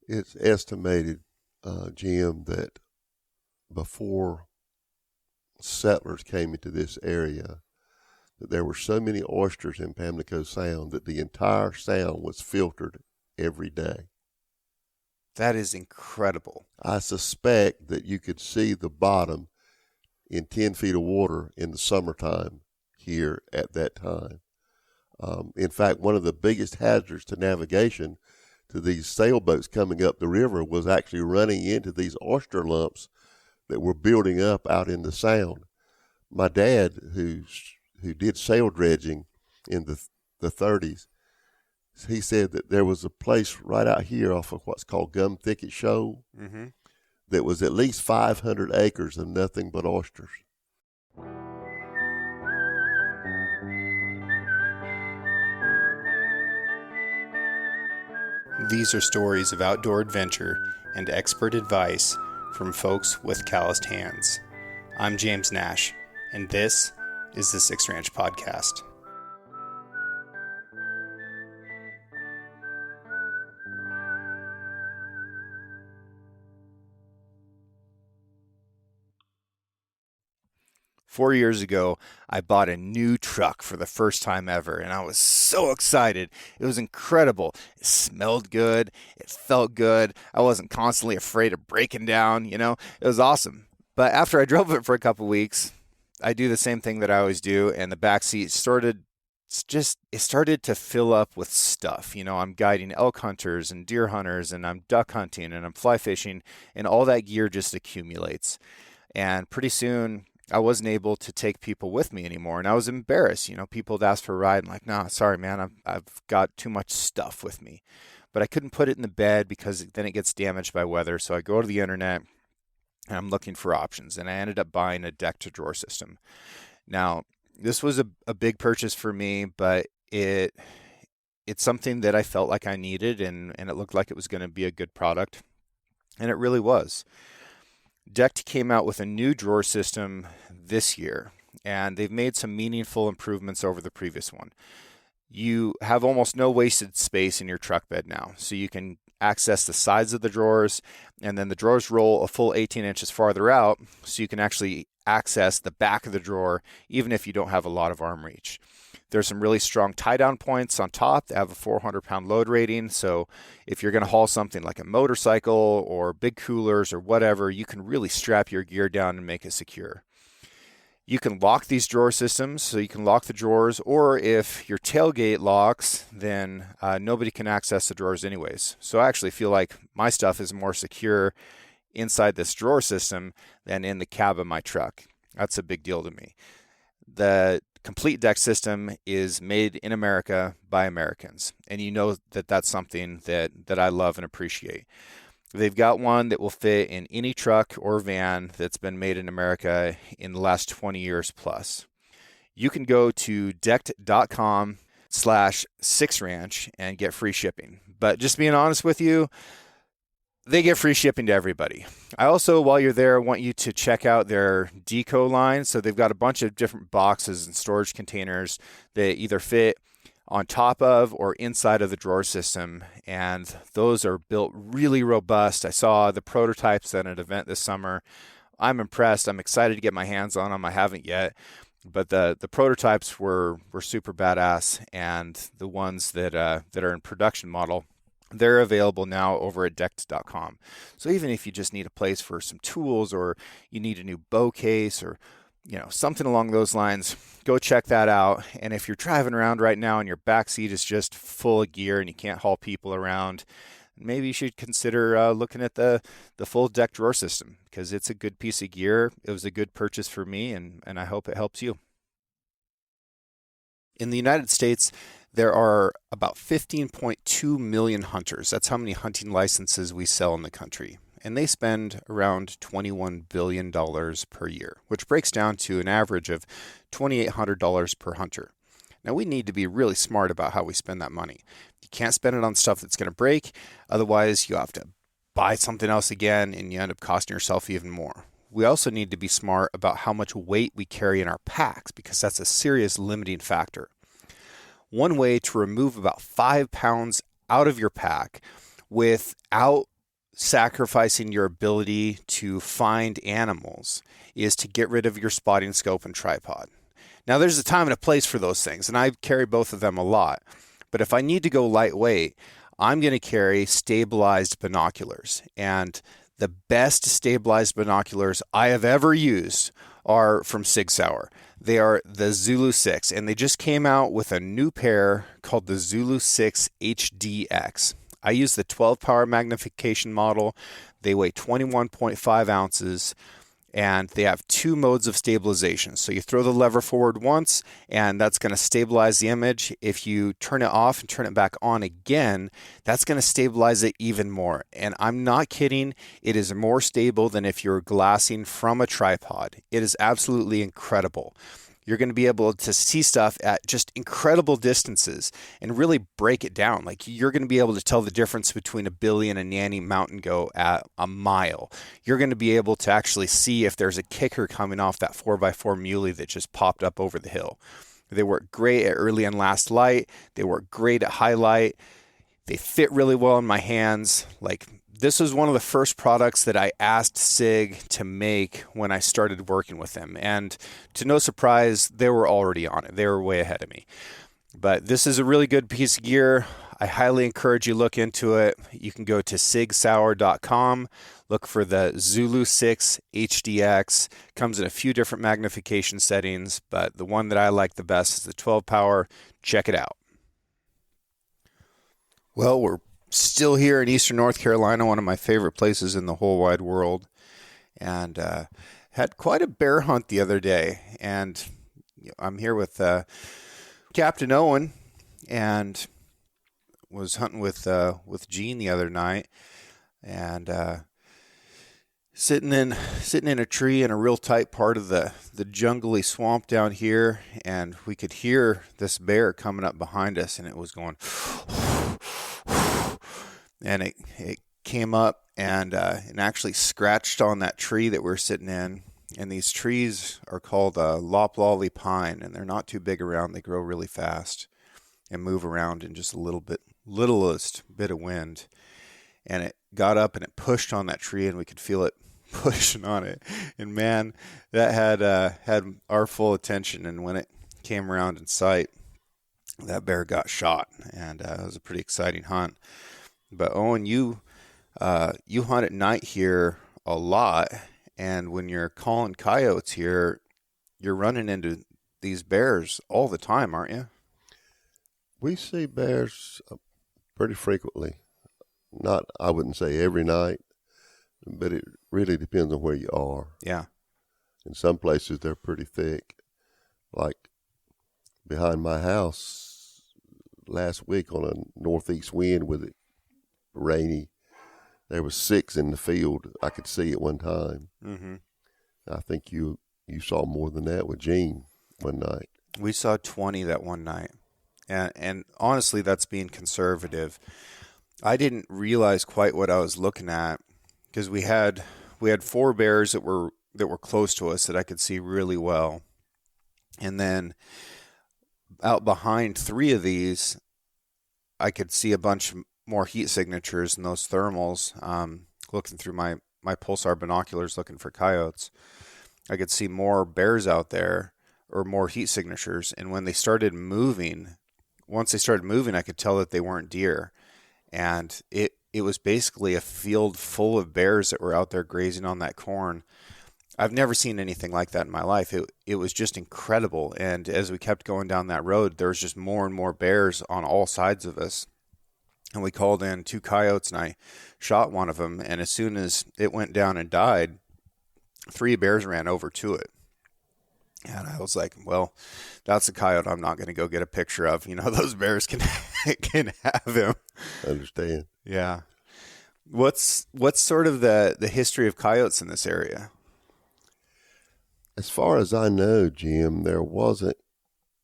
It's estimated, Jim, that before settlers came into this area, that there were so many oysters in Pamlico Sound that the entire sound was filtered every day. That is incredible. I suspect that you could see the bottom in 10 feet of water in the summertime here at that time. In fact, one of the biggest hazards to navigation to these sailboats coming up the river was actually running into these oyster lumps that were building up out in the sound. My dad, who did sail dredging in the 30s, he said that there was a place right out here off of what's called Gum Thicket Shoal that was at least 500 acres of nothing but oysters. These are stories of outdoor adventure and expert advice from folks with calloused hands. I'm James Nash, and this is the Six Ranch Podcast. Four years ago, I bought a new truck for the first time ever, and I was so excited. It was incredible. It smelled good. It felt good. I wasn't constantly afraid of breaking down, It was awesome. But after I drove it for a couple weeks, I do the same thing that I always do, and the back seat started to fill up with stuff. I'm guiding elk hunters and deer hunters, and I'm duck hunting, and I'm fly fishing, and all that gear just accumulates. And pretty soon, I wasn't able to take people with me anymore, and I was embarrassed. People would ask for a ride, and like, no, sorry, man, I've got too much stuff with me. But I couldn't put it in the bed because then it gets damaged by weather. So I go to the internet, and I'm looking for options, and I ended up buying a deck-to-drawer system. Now, this was a big purchase for me, but it's something that I felt like I needed, and it looked like it was going to be a good product, and it really was. Decked came out with a new drawer system this year, and they've made some meaningful improvements over the previous one. You have almost no wasted space in your truck bed now, so you can access the sides of the drawers, and then the drawers roll a full 18 inches farther out, so you can actually access the back of the drawer even if you don't have a lot of arm reach. There's some really strong tie-down points on top. They have a 400-pound load rating, so if you're going to haul something like a motorcycle or big coolers or whatever, you can really strap your gear down and make it secure. You can lock these drawer systems, so you can lock the drawers, or if your tailgate locks, then nobody can access the drawers anyways. So I actually feel like my stuff is more secure inside this drawer system than in the cab of my truck. That's a big deal to me. The complete deck system is made in America by Americans, and that's something that I love and appreciate. They've got one that will fit in any truck or van that's been made in America in the last 20 years plus. You can go to decked.com/sixranch and get free shipping. But just being honest with you, they get free shipping to everybody. I also, while you're there, want you to check out their deco line. So they've got a bunch of different boxes and storage containers that either fit on top of or inside of the drawer system, and those are built really robust. I saw the prototypes at an event this summer. I'm impressed. I'm excited to get my hands on them. I haven't yet, but the prototypes were super badass, and the ones that are in production model, they're available now over at decked.com. So even if you just need a place for some tools, or you need a new bow case, or something along those lines, go check that out. And if you're driving around right now and your back seat is just full of gear and you can't haul people around, maybe you should consider looking at the full deck drawer system, because it's a good piece of gear. It was a good purchase for me, and I hope it helps you. In the United States, there are about 15.2 million hunters. That's how many hunting licenses we sell in the country. And they spend around $21 billion per year, which breaks down to an average of $2,800 per hunter. Now, we need to be really smart about how we spend that money. You can't spend it on stuff that's going to break. Otherwise, you have to buy something else again, and you end up costing yourself even more. We also need to be smart about how much weight we carry in our packs, because that's a serious limiting factor. One way to remove about 5 pounds out of your pack without sacrificing your ability to find animals is to get rid of your spotting scope and tripod. Now, there's a time and a place for those things, and I carry both of them a lot. But if I need to go lightweight, I'm going to carry stabilized binoculars. And the best stabilized binoculars I have ever used are from Sig Sauer. They are the Zulu 6, and they just came out with a new pair called the Zulu 6 HDX. I use the 12 power magnification model. They weigh 21.5 ounces, and they have two modes of stabilization. So you throw the lever forward once, and that's going to stabilize the image. If you turn it off and turn it back on again, that's going to stabilize it even more. And I'm not kidding. It is more stable than if you're glassing from a tripod. It is absolutely incredible. You're going to be able to see stuff at just incredible distances and really break it down. Like, you're going to be able to tell the difference between a Billy and a Nanny mountain goat at a mile. You're going to be able to actually see if there's a kicker coming off that 4x4 muley that just popped up over the hill. They work great at early and last light. They work great at highlight. They fit really well in my hands. Like, this was one of the first products that I asked Sig to make when I started working with them. And to no surprise, they were already on it. They were way ahead of me. But this is a really good piece of gear. I highly encourage you to look into it. You can go to sigsauer.com, look for the Zulu 6 HDX. Comes in a few different magnification settings, but the one that I like the best is the 12 power. Check it out. Well, we're still here in eastern North Carolina, one of my favorite places in the whole wide world, and had quite a bear hunt the other day. And I'm here with Captain Owen, and was hunting with Gene the other night, and sitting in a tree in a real tight part of the jungly swamp down here, and we could hear this bear coming up behind us, and it was going. And it came up and actually scratched on that tree that we're sitting in. And these trees are called loplolly pine, and they're not too big around. They grow really fast and move around in just littlest bit of wind. And it got up and it pushed on that tree, and we could feel it pushing on it. And man, that had our full attention. And when it came around in sight, that bear got shot, and it was a pretty exciting hunt. But Owen, you hunt at night here a lot, and when you're calling coyotes here, you're running into these bears all the time, aren't you? We see bears pretty frequently. Not, I wouldn't say every night, but it really depends on where you are. Yeah. In some places, they're pretty thick. Like behind my house last week on a northeast wind with it rainy, there was 6 in the field I could see at one time. Mm-hmm. I think you saw more than that with Gene one night. We saw 20 that one night, and honestly, that's being conservative. I didn't realize quite what I was looking at, because we had 4 bears that were close to us that I could see really well, and then out behind 3 of these, I could see a bunch more heat signatures in those thermals. Looking through my pulsar binoculars looking for coyotes, I could see more bears out there, or more heat signatures. And when they started moving, once they started moving, I could tell that they weren't deer. And it was basically a field full of bears that were out there grazing on that corn. I've never seen anything like that in my life. It was just incredible. And as we kept going down that road, there was just more and more bears on all sides of us. And we called in 2 coyotes, and I shot one of them. And as soon as it went down and died, 3 bears ran over to it. And I was like, well, that's a coyote I'm not going to go get a picture of. Those bears can have him. I understand. Yeah. What's sort of the history of coyotes in this area? As far as I know, Jim, there wasn't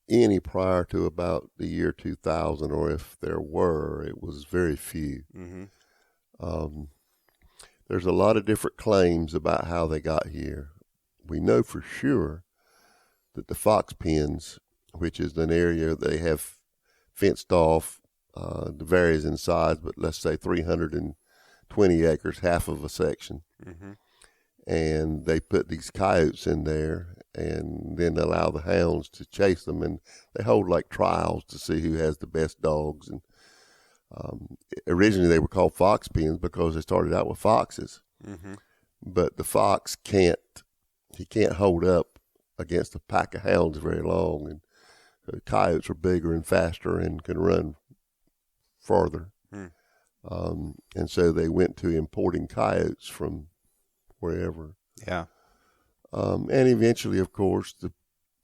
any prior to about the year 2000, or if there were, it was very few. Mm-hmm. There's a lot of different claims about how they got here. We know for sure that the fox pens, which is an area they have fenced off, varies in size, but let's say 300 20 acres, half of a section. Mm-hmm. And they put these coyotes in there and then allow the hounds to chase them. And they hold like trials to see who has the best dogs. And originally they were called fox pens because they started out with foxes. Mm-hmm. But the fox can't hold up against a pack of hounds very long. And the coyotes are bigger and faster and can run farther. And so they went to importing coyotes from wherever. Yeah. And eventually, of course, the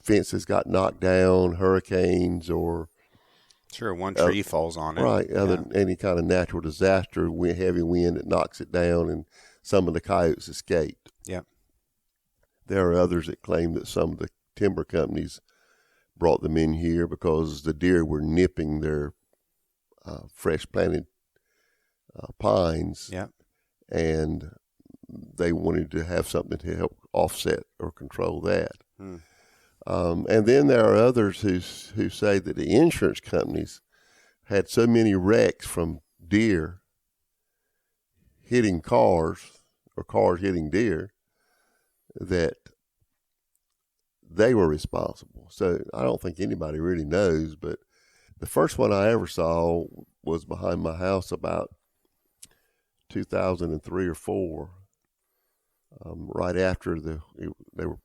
fences got knocked down, hurricanes or Sure, one tree falls on it. Right, other than any kind of natural disaster, heavy wind that knocks it down, and some of the coyotes escaped. Yeah. There are others that claim that some of the timber companies brought them in here because the deer were nipping their fresh planted pines. Yeah. And they wanted to have something to help offset or control that. And then there are others who say that the insurance companies had so many wrecks from deer hitting cars or cars hitting deer that they were responsible. So I don't think anybody really knows, but the first one I ever saw was behind my house about 2003 or 4. Right after they were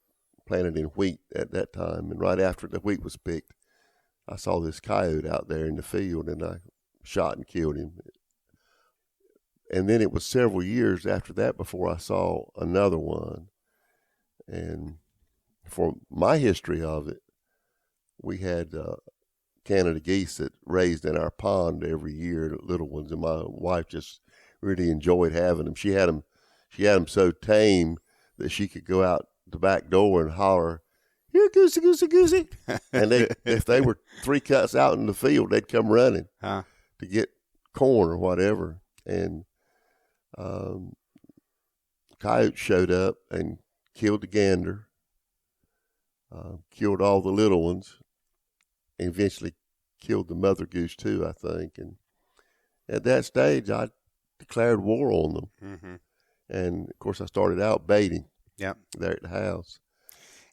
planted in wheat at that time, and right after the wheat was picked, I saw this coyote out there in the field, and I shot and killed him. And then it was several years after that before I saw another one. And for my history of it, we had Canada geese that raised in our pond every year, little ones, and my wife just really enjoyed having them. She had them so tame that she could go out the back door and holler, "Here, goosey, goosey, goosey." And if they were 3 cuts out in the field, they'd come running to get corn or whatever. And coyotes showed up and killed the gander, killed all the little ones, and eventually killed the mother goose too, I think. And at that stage, I declared war on them. Mm-hmm. And, of course, I started out baiting there at the house.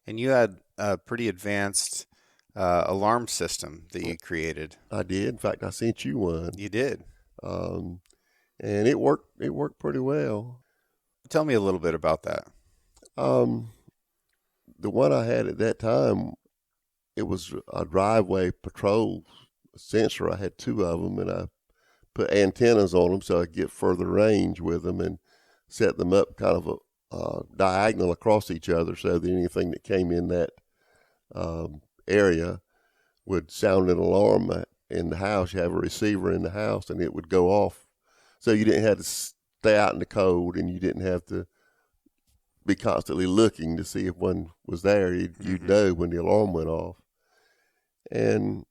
And you had a pretty advanced alarm system that you created. I did. In fact, I sent you one. You did. And it worked pretty well. Tell me a little bit about that. The one I had at that time, it was a driveway patrol sensor. I had 2 of them, and I put antennas on them so I could get further range with them and set them up kind of a diagonal across each other so that anything that came in that area would sound an alarm in the house. You have a receiver in the house, and it would go off. So you didn't have to stay out in the cold, and you didn't have to be constantly looking to see if one was there. You'd know when the alarm went off. And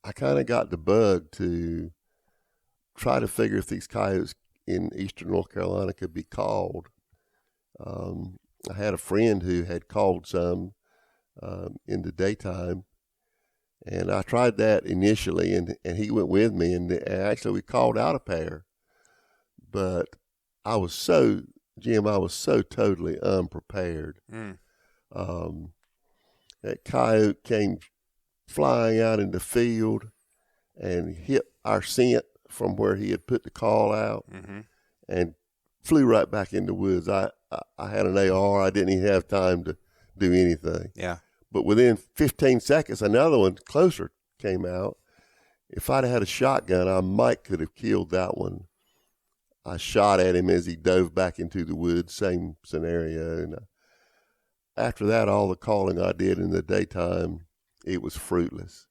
I kind of got the bug to try to figure if these coyotes in eastern North Carolina could be called. I had a friend who had called some in the daytime, and I tried that initially, and he went with me, and actually we called out a pair. But I was so totally unprepared. That coyote came flying out in the field and hit our scent from where he had put the call out, and flew right back in the woods. I had an AR. I didn't even have time to do anything. Yeah. But within 15 seconds, another one closer came out. If I'd had a shotgun, I might could have killed that one. I shot at him as he dove back into the woods, same scenario. And after that, all the calling I did in the daytime, it was fruitless.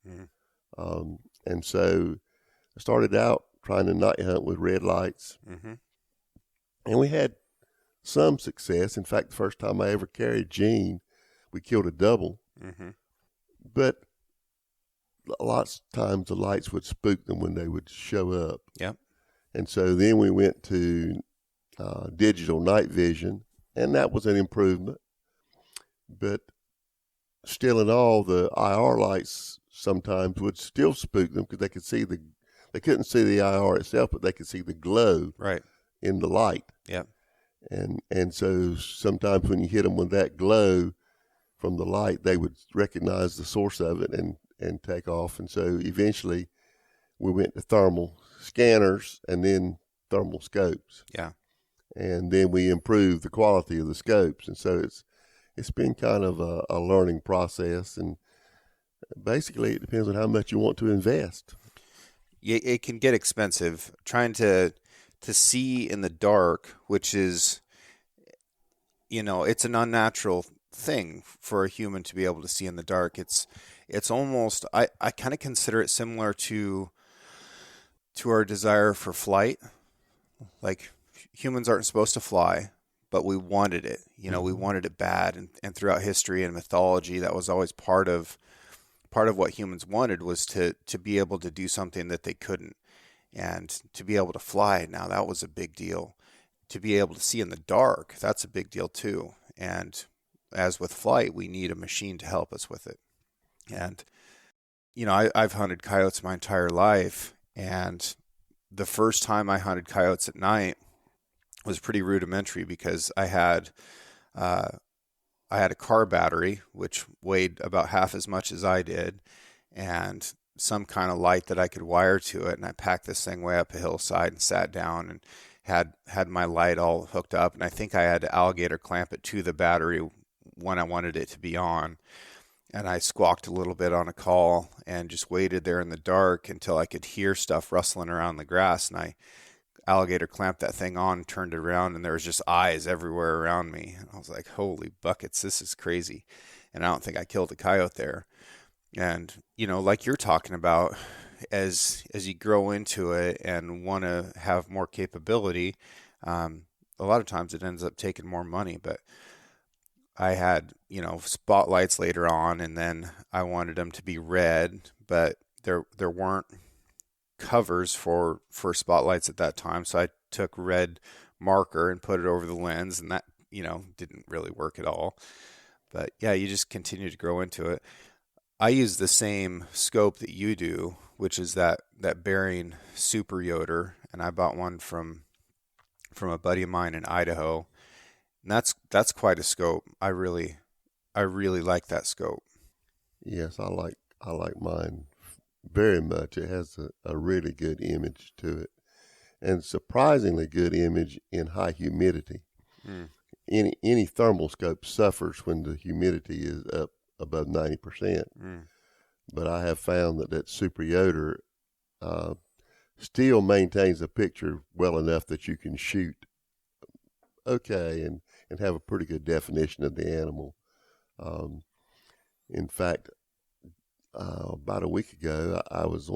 And so I started out trying to night hunt with red lights. And we had some success. In fact, the first time I ever carried Gene, we killed a double. But lots of times the lights would spook them when they would show up. Yep. And so then we went to digital night vision, and that was an improvement. But still in all, the IR lights sometimes would still spook them because they couldn't see the IR itself, but they could see the glow right in the light. Yep. And so sometimes when you hit them with that glow from the light, they would recognize the source of it and take off. And so eventually we went to thermal scanners and then thermal scopes. Yeah. And then we improved the quality of the scopes. And so it's been kind of a learning process. And basically it depends on how much you want to invest. It can get expensive trying to see in the dark, which is, it's an unnatural thing for a human to be able to see in the dark. It's almost, I kind of consider it similar to our desire for flight. Like humans aren't supposed to fly, but we wanted it. We wanted it bad, and throughout history and mythology, that was always part of what humans wanted, was to be able to do something that they couldn't, and to be able to fly. Now that was a big deal. To be able to see in the dark, that's a big deal too. And as with flight, we need a machine to help us with it. And I've hunted coyotes my entire life, and the first time I hunted coyotes at night was pretty rudimentary, because I had a car battery, which weighed about half as much as I did, and some kind of light that I could wire to it. And I packed this thing way up a hillside and sat down and had my light all hooked up. And I think I had to alligator clamp it to the battery when I wanted it to be on. And I squawked a little bit on a call and just waited there in the dark until I could hear stuff rustling around the grass. And I alligator clamped that thing on, turned it around, and there was just eyes everywhere around me. And I was like, holy buckets, this is crazy. And I don't think I killed a coyote there. And, like you're talking about, as you grow into it and want to have more capability, a lot of times it ends up taking more money. But I had, spotlights later on, and then I wanted them to be red, but there weren't covers for spotlights at that time. So I took red marker and put it over the lens, and that, didn't really work at all. But yeah, you just continue to grow into it. I use the same scope that you do, which is that Bering Super Yoder, and I bought one from a buddy of mine in Idaho. And that's quite a scope. I really like that scope. Yes, I like mine very much. It has a really good image to it, and surprisingly good image in high humidity. Any thermal scope suffers when the humidity is up above 90%. But I have found that Super Yoder still maintains a picture well enough that you can shoot okay and have a pretty good definition of the animal. In fact, about a week ago, I was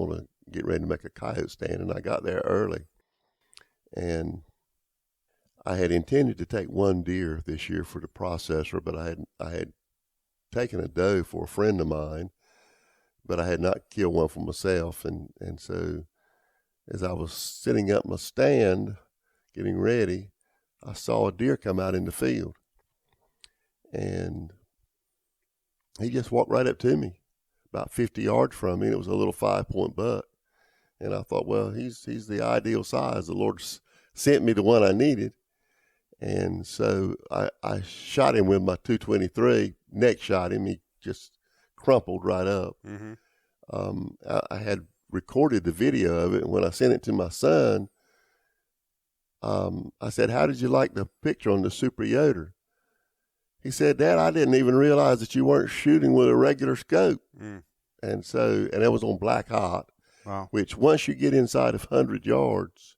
getting ready to make a coyote stand, and I got there early. And I had intended to take one deer this year for the processor, but I had taken a doe for a friend of mine, but I had not killed one for myself. And so as I was setting up my stand, getting ready, I saw a deer come out in the field. And he just walked right up to me, about 50 yards from me, and it was a little 5-point buck. And I thought, well, he's the ideal size. The Lord sent me the one I needed. And so I shot him with my .223, neck shot him. He just crumpled right up. I had recorded the video of it, and when I sent it to my son, I said, how did you like the picture on the Super Yoder? He said, Dad, I didn't even realize that you weren't shooting with a regular scope. And that was on black hot. Wow. Which once you get inside of 100 yards,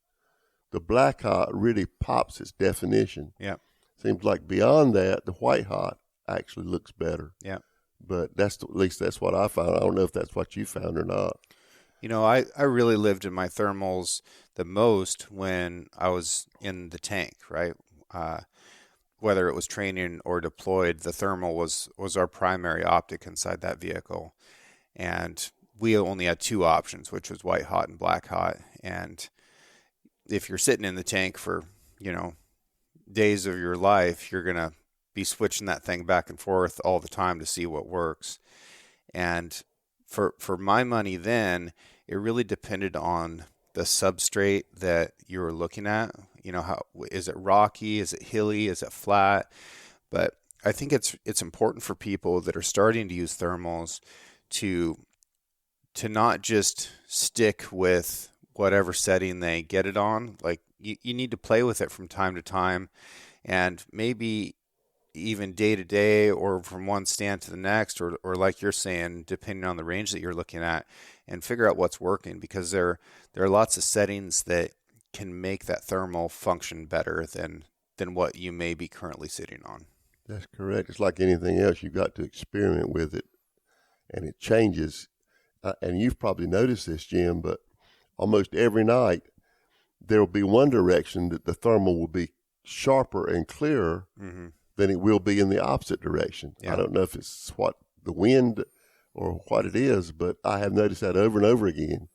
the black hot really pops its definition. Yeah. Seems like beyond that, the white hot actually looks better. Yeah. But at least that's what I found. I don't know if that's what you found or not. I really lived in my thermals the most when I was in the tank, right? Whether it was training or deployed, the thermal was our primary optic inside that vehicle. And we only had two options, which was white hot and black hot. And if you're sitting in the tank for, days of your life, you're going to be switching that thing back and forth all the time to see what works. And for my money then, it really depended on the substrate that you were looking at. how is it rocky? Is it hilly? Is it flat? But I think it's important for people that are starting to use thermals to not just stick with whatever setting they get it on. Like you need to play with it from time to time, and maybe even day to day, or from one stand to the next, or like you're saying, depending on the range that you're looking at, and figure out what's working, because there are lots of settings that can make that thermal function better than what you may be currently sitting on. That's correct. It's like anything else. You've got to experiment with it, and it changes. And you've probably noticed this, Jim, but almost every night there will be one direction that the thermal will be sharper and clearer than it will be in the opposite direction. Yeah. I don't know if it's what the wind or what it is, but I have noticed that over and over again.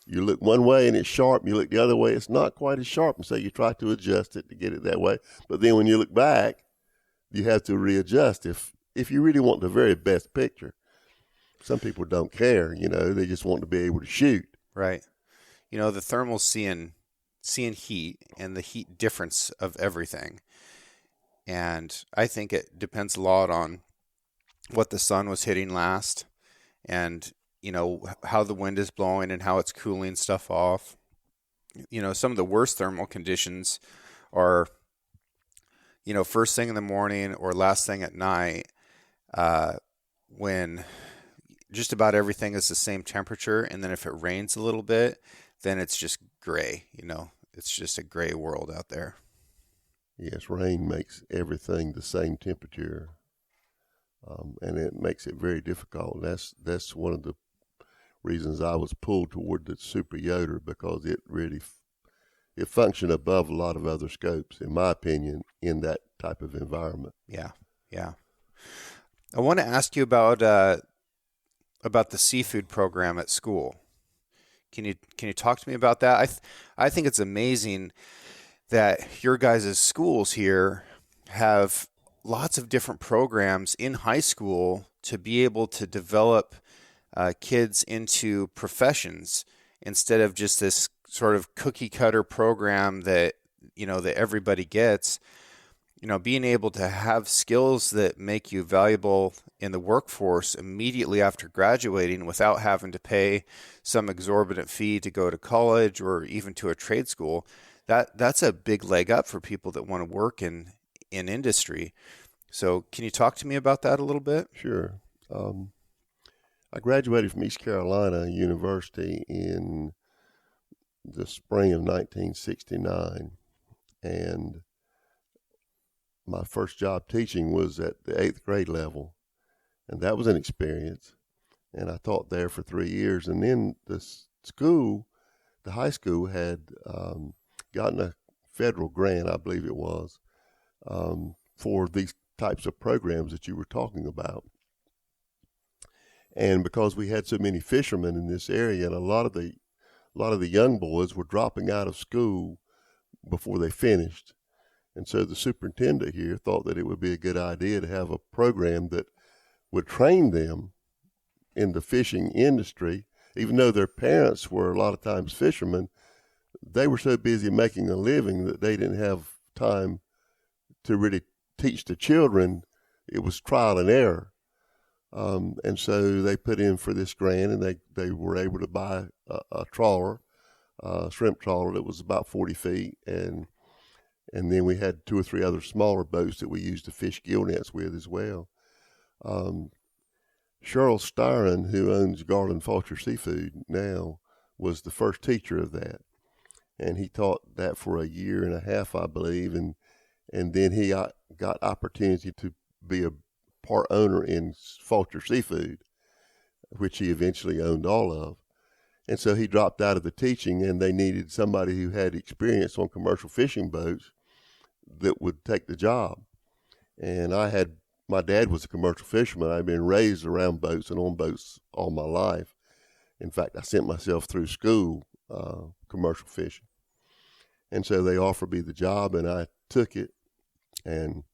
You look one way and it's sharp, you look the other way, it's not quite as sharp, and so you try to adjust it to get it that way. But then when you look back, you have to readjust if you really want the very best picture. Some people don't care, they just want to be able to shoot. Right. The thermal's seeing heat and the heat difference of everything. And I think it depends a lot on what the sun was hitting last, and, how the wind is blowing and how it's cooling stuff off. Some of the worst thermal conditions are, first thing in the morning or last thing at night, when just about everything is the same temperature. And then if it rains a little bit, then it's just gray, it's just a gray world out there. Yes, rain makes everything the same temperature, and it makes it very difficult. That's one of the reasons I was pulled toward the Super Yoder, because it really it functioned above a lot of other scopes, in my opinion, in that type of environment. Yeah. I want to ask you about the seafood program at school. Can you talk to me about that? I think it's amazing that your guys' schools here have lots of different programs in high school to be able to develop kids into professions, instead of just this sort of cookie cutter program that everybody gets. Being able to have skills that make you valuable in the workforce immediately after graduating without having to pay some exorbitant fee to go to college or even to a trade school. That's a big leg up for people that want to work in industry. So can you talk to me about that a little bit? Sure. I graduated from East Carolina University in the spring of 1969, and my first job teaching was at the 8th grade level, and that was an experience. And I taught there for 3 years, and then the high school had gotten a federal grant, I believe it was, for these types of programs that you were talking about. And because we had so many fishermen in this area, and a lot of the young boys were dropping out of school before they finished. And so the superintendent here thought that it would be a good idea to have a program that would train them in the fishing industry. Even though their parents were a lot of times fishermen, they were so busy making a living that they didn't have time to really teach the children. It was trial and error. And so they put in for this grant, and they were able to buy a trawler, a shrimp trawler that was about 40 feet. And then we had 2 or 3 other smaller boats that we used to fish gill nets with as well. Cheryl Styron, who owns Garland Falcher Seafood now, was the first teacher of that. And he taught that for a year and a half, I believe. And then he got opportunity to be a part owner in Falcher Seafood, which he eventually owned all of. And so he dropped out of the teaching, and they needed somebody who had experience on commercial fishing boats that would take the job. And my dad was a commercial fisherman. I'd been raised around boats and on boats all my life. In fact, I sent myself through school, commercial fishing. And so they offered me the job, and I took it. And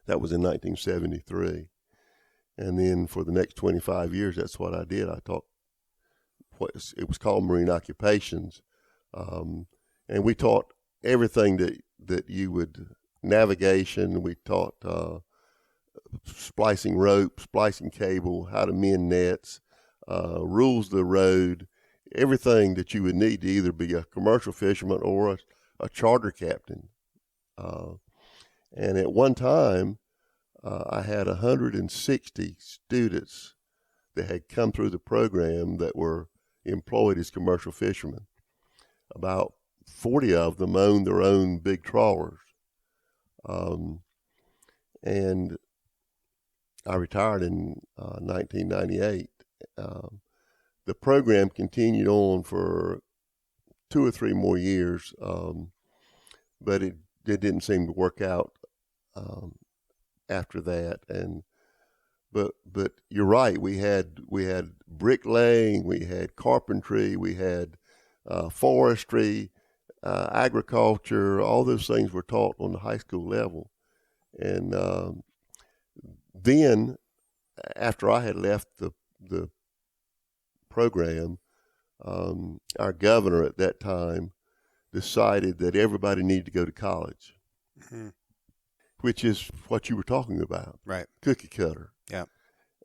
that was in 1973. And then for the next 25 years, that's what I did. I taught it was called Marine Occupations. And we taught everything that you would, navigation. We taught splicing rope, splicing cable, how to mend nets, rules of the road, everything that you would need to either be a commercial fisherman or a charter captain. And at one time, I had 160 students that had come through the program that were employed as commercial fishermen. About 40 of them owned their own big trawlers. And I retired in 1998. The program continued on for 2 or 3 more years, but it didn't seem to work out after that. But you're right. We had bricklaying, we had carpentry, we had forestry, agriculture. All those things were taught on the high school level. And then, after I had left the program, our governor at that time decided that everybody needed to go to college, mm-hmm. which is what you were talking about, right? Cookie cutter. Yeah.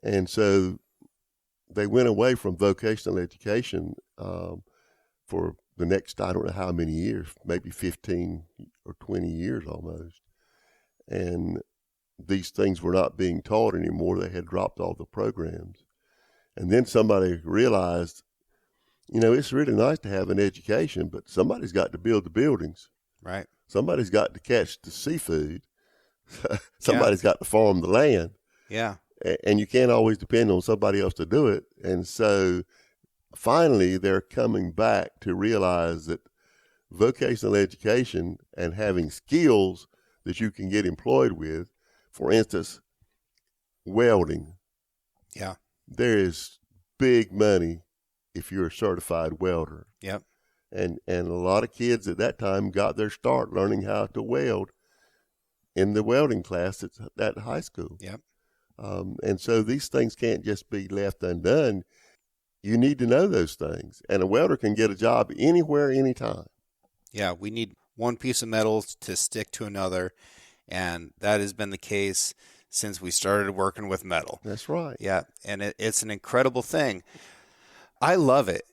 And so they went away from vocational education for the next, I don't know how many years, maybe 15 or 20 years almost. And these things were not being taught anymore. They had dropped all the programs. And then somebody realized, it's really nice to have an education, but somebody's got to build the buildings. Right. Somebody's got to catch the seafood. Somebody's got to farm the land. Yeah. And you can't always depend on somebody else to do it. And so finally they're coming back to realize that vocational education and having skills that you can get employed with, for instance, welding. Yeah. There is big money if you're a certified welder. Yep. And a lot of kids at that time got their start learning how to weld in the welding class at high school. Yep. And so these things can't just be left undone. You need to know those things. And a welder can get a job anywhere, anytime. Yeah, we need one piece of metal to stick to another, and that has been the case since we started working with metal. That's right. Yeah, and it's an incredible thing. I love it.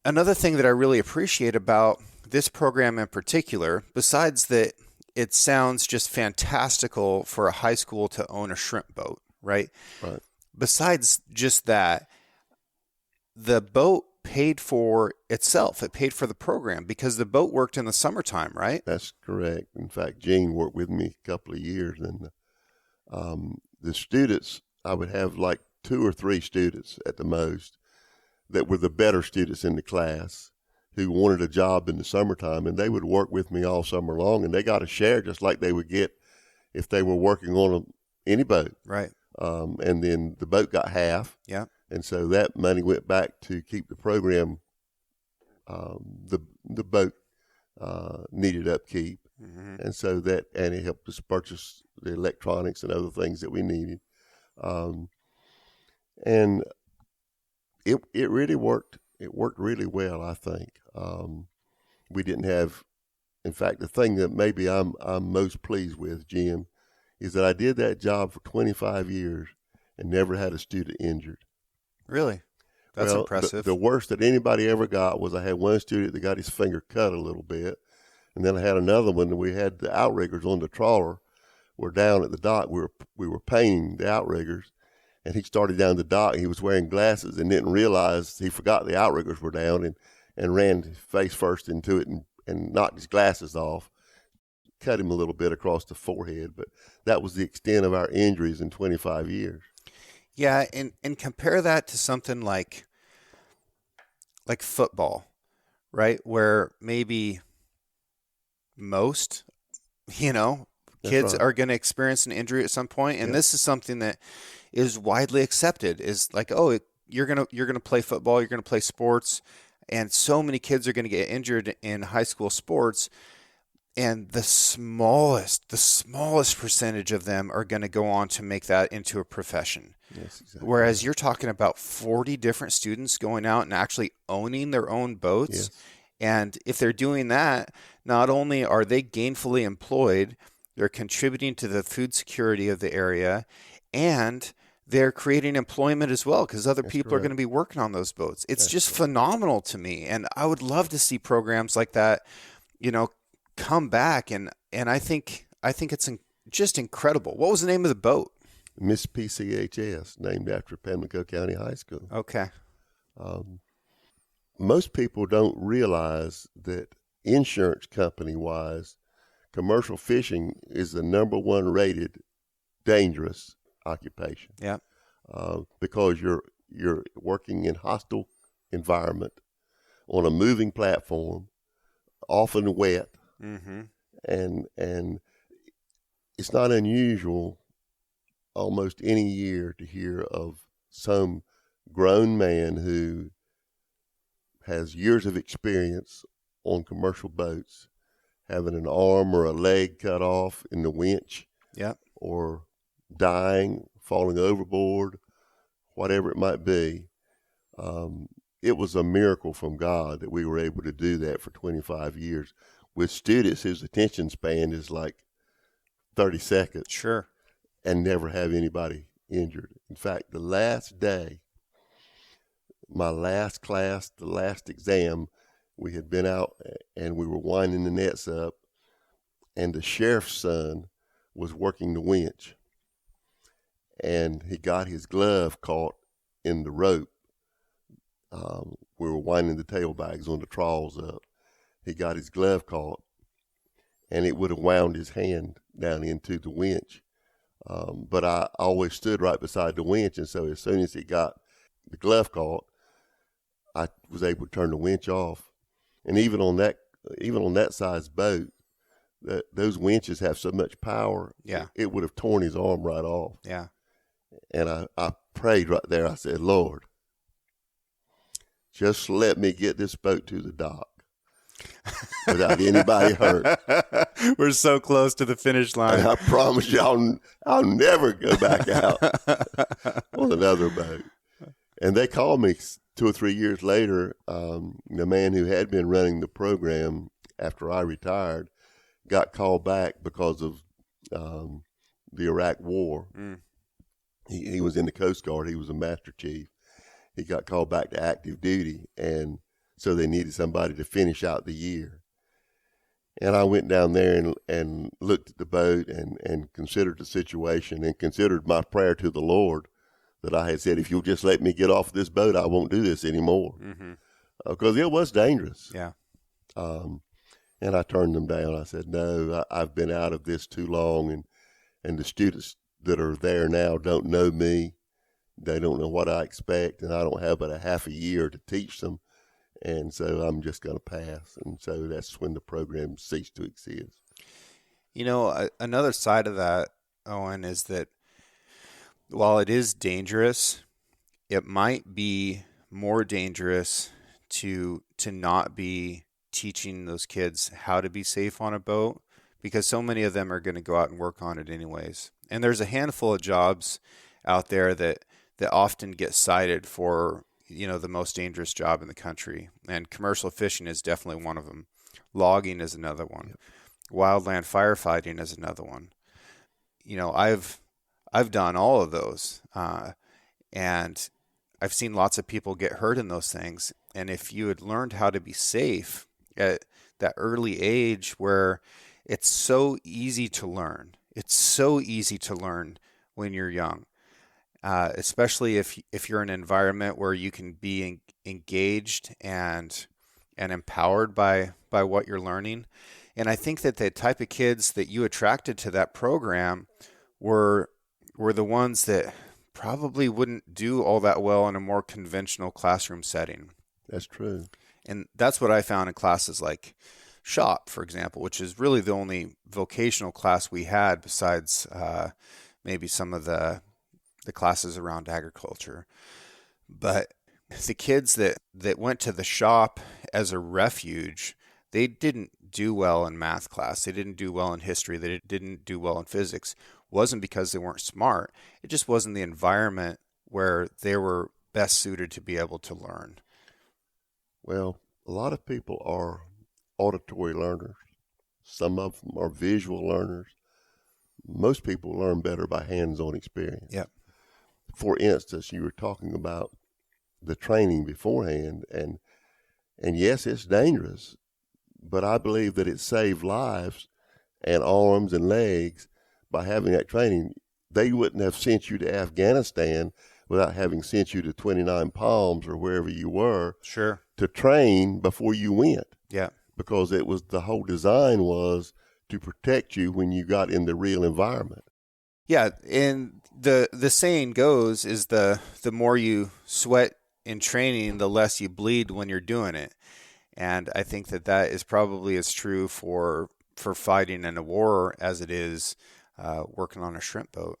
Another thing that I really appreciate about this program in particular, besides that it sounds just fantastical for a high school to own a shrimp boat, right? Right. Besides just that, the boat paid for itself. It paid for the program because the boat worked in the summertime, right? That's correct. In fact, Gene worked with me a couple of years, and the students, I would have like 2 or 3 students at the most that were the better students in the class who wanted a job in the summertime, and they would work with me all summer long, and they got a share just like they would get if they were working on any boat. Right. And then the boat got half. Yeah. And so that money went back to keep the program, the boat needed upkeep. Mm-hmm. And so and it helped us purchase the electronics and other things that we needed. And it really worked. It worked really well, I think. We didn't have, in fact, the thing that maybe I'm most pleased with, Jim, is that I did that job for 25 years and never had a student injured. Really? That's impressive. The worst that anybody ever got was I had one student that got his finger cut a little bit. And then I had another one that we had the outriggers on the trawler. We're down at the dock. We were painting the outriggers. And he started down the dock. He was wearing glasses and didn't realize he forgot the outriggers were down and ran face first into it and knocked his glasses off. Cut him a little bit across the forehead. But that was the extent of our injuries in 25 years. Yeah, and compare that to something like football, right? Where maybe most, kids are going to experience an injury at some point, and this is something that is widely accepted. Is like, you're gonna play football, you're gonna play sports, and so many kids are going to get injured in high school sports. And the smallest percentage of them are going to go on to make that into a profession. Yes, exactly. Whereas you're talking about 40 different students going out and actually owning their own boats And if they're doing that, not only are they gainfully employed, they're contributing to the food security of the area, and they're creating employment as well because other people are going to be working on those boats. It's just phenomenal to me. And I would love to see programs like that, come back. And I think it's just incredible. What was the name of the boat? Miss PCHS, named after Pamlico County High School. Okay. Most people don't realize that insurance company-wise, commercial fishing is the number one rated dangerous occupation. Yeah. Because you're working in hostile environment on a moving platform, often wet, Mm-hmm. and it's not unusual almost any year to hear of some grown man who has years of experience on commercial boats having an arm or a leg cut off in the winch, Yeah. or dying, falling overboard, whatever it might be. It was a miracle from God that we were able to do that for 25 years with students whose attention span is like 30 seconds. Sure. And never have anybody injured. In fact, the last day, my last class, the last exam, we had been out and we were winding the nets up, and the sheriff's son was working the winch, and he got his glove caught in the rope. We were winding the tail bags on the trawls up. He got his glove caught, and it would have wound his hand down into the winch. But I always stood right beside the winch, and so as soon as he got the glove caught, I was able to turn the winch off. And even on that size boat, those winches have so much power. Yeah. It would have torn his arm right off. Yeah. And I prayed right there. I said, Lord, just let me get this boat to the dock without anybody hurt. We're so close to the finish line. And I promise you, I'll never go back out on another boat. And they called me 2 or 3 years later. The man who had been running the program after I retired got called back because of the Iraq War. Mm. He was in the Coast Guard. He was a master chief. He got called back to active duty, and so they needed somebody to finish out the year. And I went down there and looked at the boat and considered the situation and considered my prayer to the Lord that I had said, if you'll just let me get off this boat, I won't do this anymore. Mm-hmm. Because it was dangerous. Yeah. And I turned them down. I said, no, I've been out of this too long, and the students that are there now don't know me. They don't know what I expect, and I don't have but a half a year to teach them. And so I'm just going to pass. And so that's when the program ceased to exist. Another side of that, Owen, is that while it is dangerous, it might be more dangerous to not be teaching those kids how to be safe on a boat, because so many of them are going to go out and work on it anyways. And there's a handful of jobs out there that often get cited for, the most dangerous job in the country. And commercial fishing is definitely one of them. Logging is another one. Yep. Wildland firefighting is another one. I've done all of those. And I've seen lots of people get hurt in those things. And if you had learned how to be safe at that early age where it's so easy to learn, when you're young, especially if you're in an environment where you can be engaged and empowered by what you're learning. And I think that the type of kids that you attracted to that program were the ones that probably wouldn't do all that well in a more conventional classroom setting. That's true. And that's what I found in classes like shop, for example, which is really the only vocational class we had besides maybe some of the classes around agriculture. But the kids that went to the shop as a refuge, they didn't do well in math class. They didn't do well in history. They didn't do well in physics. It wasn't because they weren't smart. It just wasn't the environment where they were best suited to be able to learn. Well, A lot of people are auditory learners. Some of them are visual learners. Most people learn better by hands-on experience. Yep. For instance, you were talking about the training beforehand, and yes, it's dangerous, but I believe that it saved lives and arms and legs by having that training. They wouldn't have sent you to Afghanistan without having sent you to 29 Palms or wherever you were. Sure. To train before you went. Yeah. Because it was, the whole design was to protect you when you got in the real environment. Yeah, and the saying goes is the more you sweat in training, the less you bleed when you're doing it. And I think that is probably as true for fighting in a war as it is working on a shrimp boat.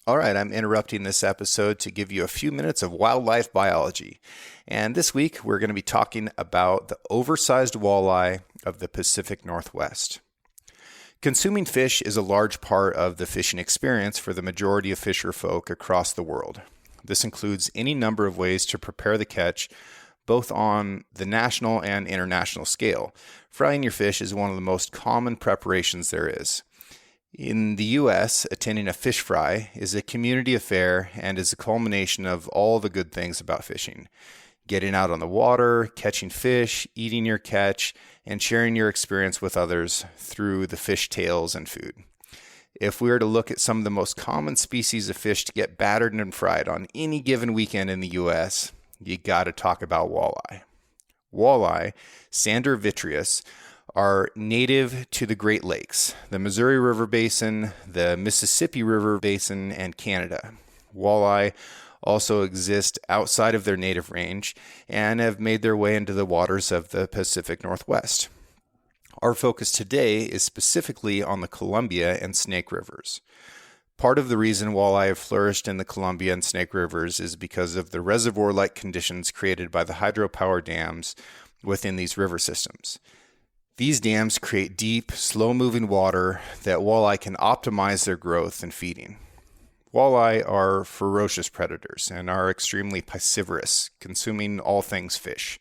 All right, I'm interrupting this episode to give you a few minutes of wildlife biology. And this week, we're going to be talking about the oversized walleye of the Pacific Northwest. Consuming fish is a large part of the fishing experience for the majority of fisher folk across the world. This includes any number of ways to prepare the catch, both on the national and international scale. Frying your fish is one of the most common preparations there is. In the U.S., attending a fish fry is a community affair and is a culmination of all the good things about fishing. Getting out on the water, catching fish, eating your catch, and sharing your experience with others through the fish tales and food. If we were to look at some of the most common species of fish to get battered and fried on any given weekend in the U.S., you got to talk about walleye. Walleye, Sander vitreus, are native to the Great Lakes, the Missouri River Basin, the Mississippi River Basin, and Canada. Walleye also exist outside of their native range and have made their way into the waters of the Pacific Northwest. Our focus today is specifically on the Columbia and Snake Rivers. Part of the reason walleye have flourished in the Columbia and Snake Rivers is because of the reservoir-like conditions created by the hydropower dams within these river systems. These dams create deep, slow-moving water that walleye can optimize their growth and feeding. Walleye are ferocious predators and are extremely piscivorous, consuming all things fish.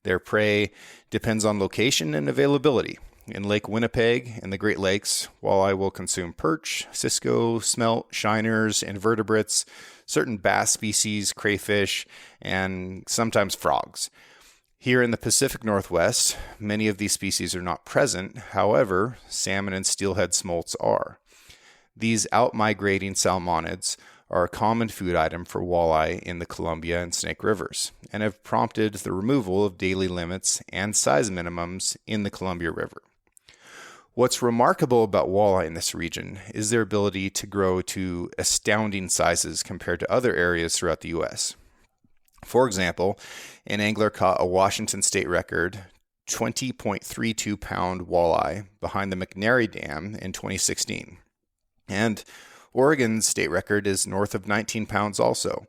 Their prey depends on location and availability. In Lake Winnipeg and the Great Lakes, walleye will consume perch, cisco, smelt, shiners, invertebrates, certain bass species, crayfish, and sometimes frogs. Here in the Pacific Northwest, many of these species are not present. However, salmon and steelhead smolts are. These out-migrating salmonids are a common food item for walleye in the Columbia and Snake Rivers and have prompted the removal of daily limits and size minimums in the Columbia River. What's remarkable about walleye in this region is their ability to grow to astounding sizes compared to other areas throughout the U.S. For example, an angler caught a Washington state record 20.32 pound walleye behind the McNary Dam in 2016. And Oregon's state record is north of 19 pounds also,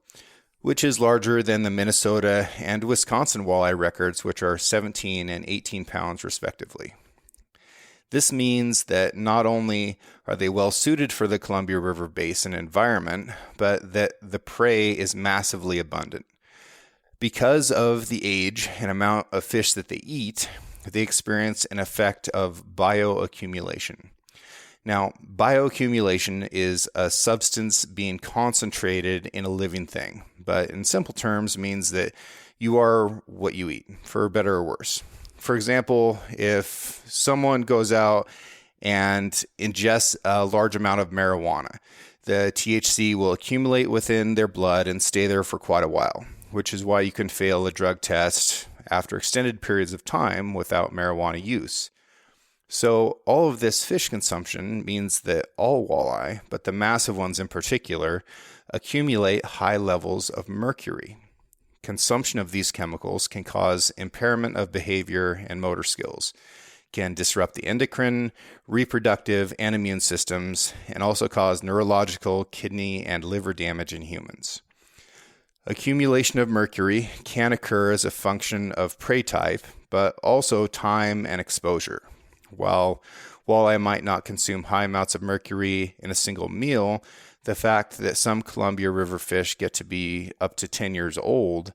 which is larger than the Minnesota and Wisconsin walleye records, which are 17 and 18 pounds respectively. This means that not only are they well suited for the Columbia River Basin environment, but that the prey is massively abundant. Because of the age and amount of fish that they eat, they experience an effect of bioaccumulation. Now, bioaccumulation is a substance being concentrated in a living thing, but in simple terms means that you are what you eat, for better or worse. For example, if someone goes out and ingests a large amount of marijuana, the THC will accumulate within their blood and stay there for quite a while, which is why you can fail a drug test after extended periods of time without marijuana use. So all of this fish consumption means that all walleye, but the massive ones in particular, accumulate high levels of mercury. Consumption of these chemicals can cause impairment of behavior and motor skills, can disrupt the endocrine, reproductive, and immune systems, and also cause neurological, kidney, and liver damage in humans. Accumulation of mercury can occur as a function of prey type, but also time and exposure. While walleye might not consume high amounts of mercury in a single meal, the fact that some Columbia River fish get to be up to 10 years old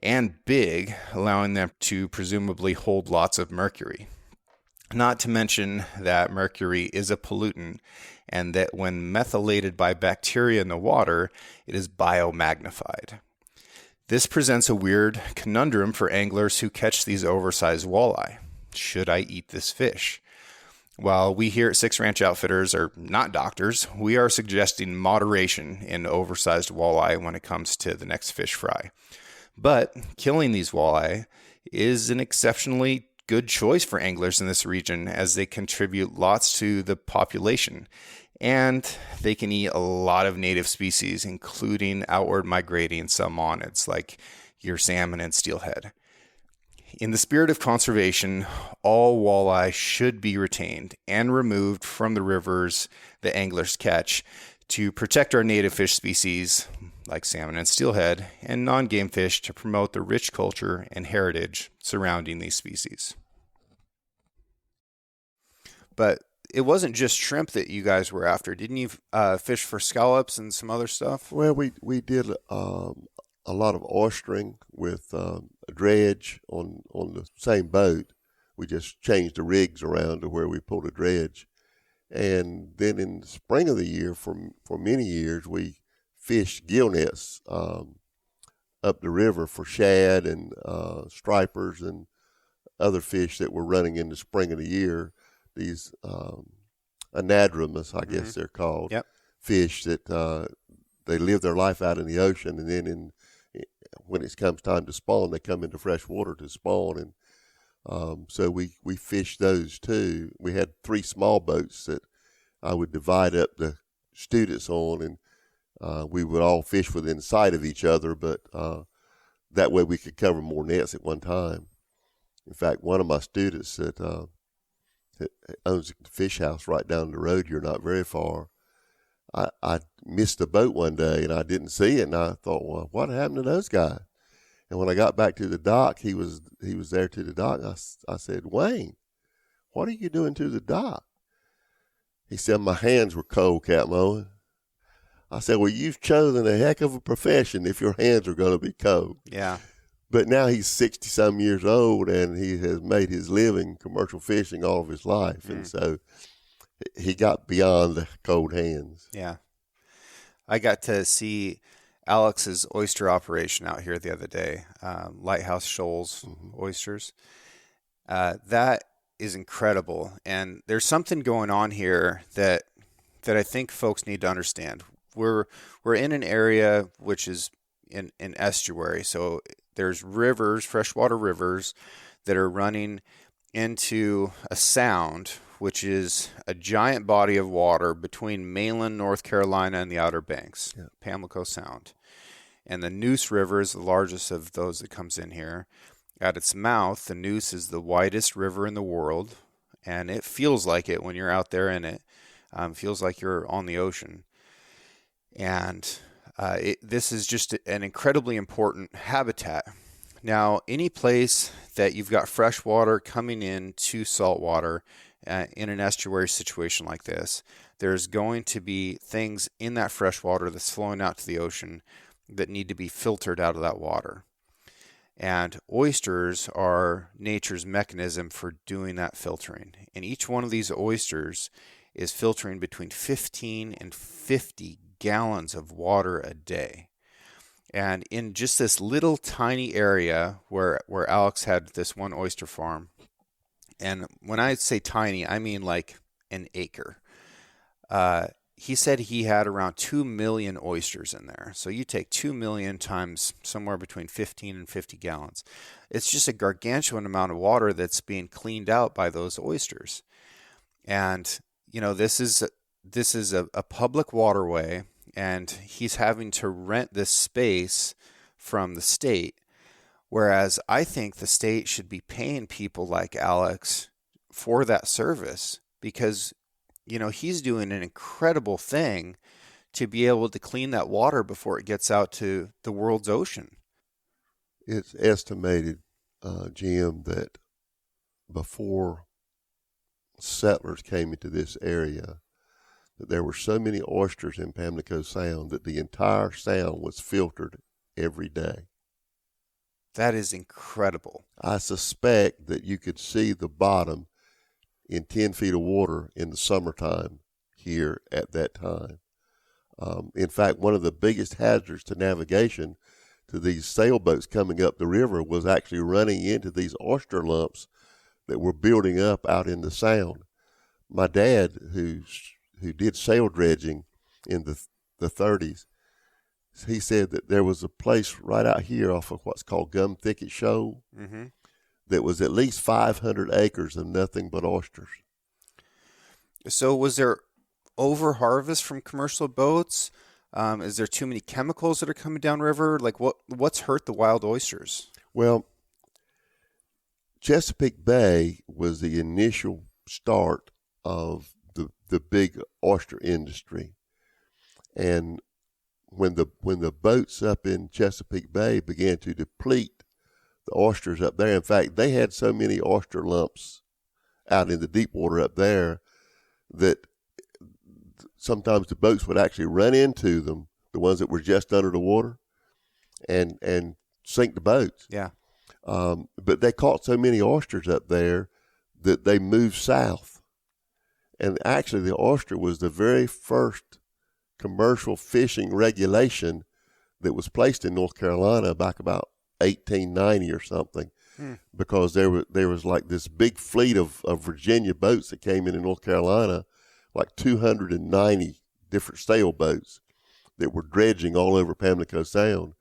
and big, allowing them to presumably hold lots of mercury. Not to mention that mercury is a pollutant, and that when methylated by bacteria in the water, it is biomagnified. This presents a weird conundrum for anglers who catch these oversized walleye. Should I eat this fish? While we here at Six Ranch Outfitters are not doctors, we are suggesting moderation in oversized walleye when it comes to the next fish fry. But killing these walleye is an exceptionally good choice for anglers in this region, as they contribute lots to the population, and they can eat a lot of native species, including outward migrating salmonids like your salmon and steelhead. In the spirit of conservation, all walleye should be retained and removed from the rivers that anglers catch to protect our native fish species like salmon and steelhead, and non-game fish to promote the rich culture and heritage surrounding these species. But it wasn't just shrimp that you guys were after. Didn't you fish for scallops and some other stuff? Well, we did a lot of oystering with a dredge on the same boat. We just changed the rigs around to where we pulled a dredge. And then in the spring of the year, for many years, we fished gill nets up the river for shad and stripers and other fish that were running in the spring of the year. These anadromous, I guess they're called, fish that they live their life out in the ocean, and then when it comes time to spawn, they come into fresh water to spawn. And so we fished those too. We had 3 small boats that I would divide up the students on, and we would all fish within sight of each other, but that way we could cover more nets at one time. In fact, one of my students that owns a fish house right down the road here, not very far, I missed the boat one day and I didn't see it, and I thought, well, what happened to those guys? And when I got back to the dock, he was there to the dock. I said, Wayne, what are you doing to the dock? He said, my hands were cold, Captain Owen. I said, well, you've chosen a heck of a profession if your hands are going to be cold. Yeah. But now he's 60-some years old, and he has made his living commercial fishing all of his life. And so he got beyond the cold hands. Yeah. I got to see Alex's oyster operation out here the other day, Lighthouse Shoals oysters. That is incredible. And there's something going on here that I think folks need to understand. We're in an area which is in estuary, so there's rivers, freshwater rivers, that are running into a sound, which is a giant body of water between mainland North Carolina and the Outer Banks, Pamlico Sound. And the Neuse River is the largest of those that comes in here. At its mouth, the Neuse is the widest river in the world, and it feels like it when you're out there in it. Feels like you're on the ocean. And this is just an incredibly important habitat. Now, any place that you've got fresh water coming in to salt water in an estuary situation like this, there's going to be things in that fresh water that's flowing out to the ocean that need to be filtered out of that water. And oysters are nature's mechanism for doing that filtering. And each one of these oysters is filtering between 15 and 50 gallons of water a day. And in just this little tiny area where Alex had this one oyster farm, and when I say tiny, I mean like an acre. He said he had around 2 million oysters in there. So you take 2 million times somewhere between 15 and 50 gallons. It's just a gargantuan amount of water that's being cleaned out by those oysters. And, you know, this is a public waterway, and he's having to rent this space from the state. Whereas I think the state should be paying people like Alex for that service, because, you know, he's doing an incredible thing to be able to clean that water before it gets out to the world's ocean. It's estimated, Jim, that before settlers came into this area, that there were so many oysters in Pamlico Sound that the entire sound was filtered every day. That is incredible. I suspect that you could see the bottom in 10 feet of water in the summertime here at that time. In fact, one of the biggest hazards to navigation to these sailboats coming up the river was actually running into these oyster lumps that were building up out in the sound. My dad, who did sail dredging in the 30s, he said that there was a place right out here off of what's called Gum Thicket Shoal that was at least 500 acres of nothing but oysters. So was there over harvest from commercial boats? Is there too many chemicals that are coming downriver? Like what's hurt the wild oysters? Well, Chesapeake Bay was the initial start of the big oyster industry. And when the boats up in Chesapeake Bay began to deplete the oysters up there, in fact, they had so many oyster lumps out in the deep water up there that sometimes the boats would actually run into them, the ones that were just under the water, and sink the boats. Yeah. But they caught so many oysters up there that they moved south. And actually, the oyster was the very first commercial fishing regulation that was placed in North Carolina back about 1890 or something, because there was like this big fleet of Virginia boats that came into North Carolina, like 290 different sailboats that were dredging all over Pamlico Sound.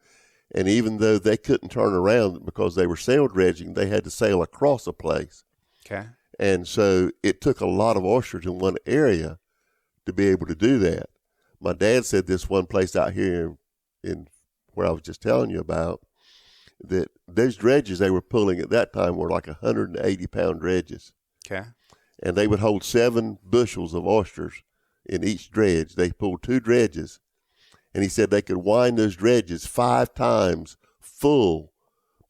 And even though they couldn't turn around because they were sail dredging, they had to sail across a place. Okay. And so it took a lot of oysters in one area to be able to do that. My dad said this one place out here in where I was just telling you about, that those dredges they were pulling at that time were like 180-pound dredges. Okay. And they would hold 7 bushels of oysters in each dredge. They pulled 2 dredges. And he said they could wind those dredges 5 times full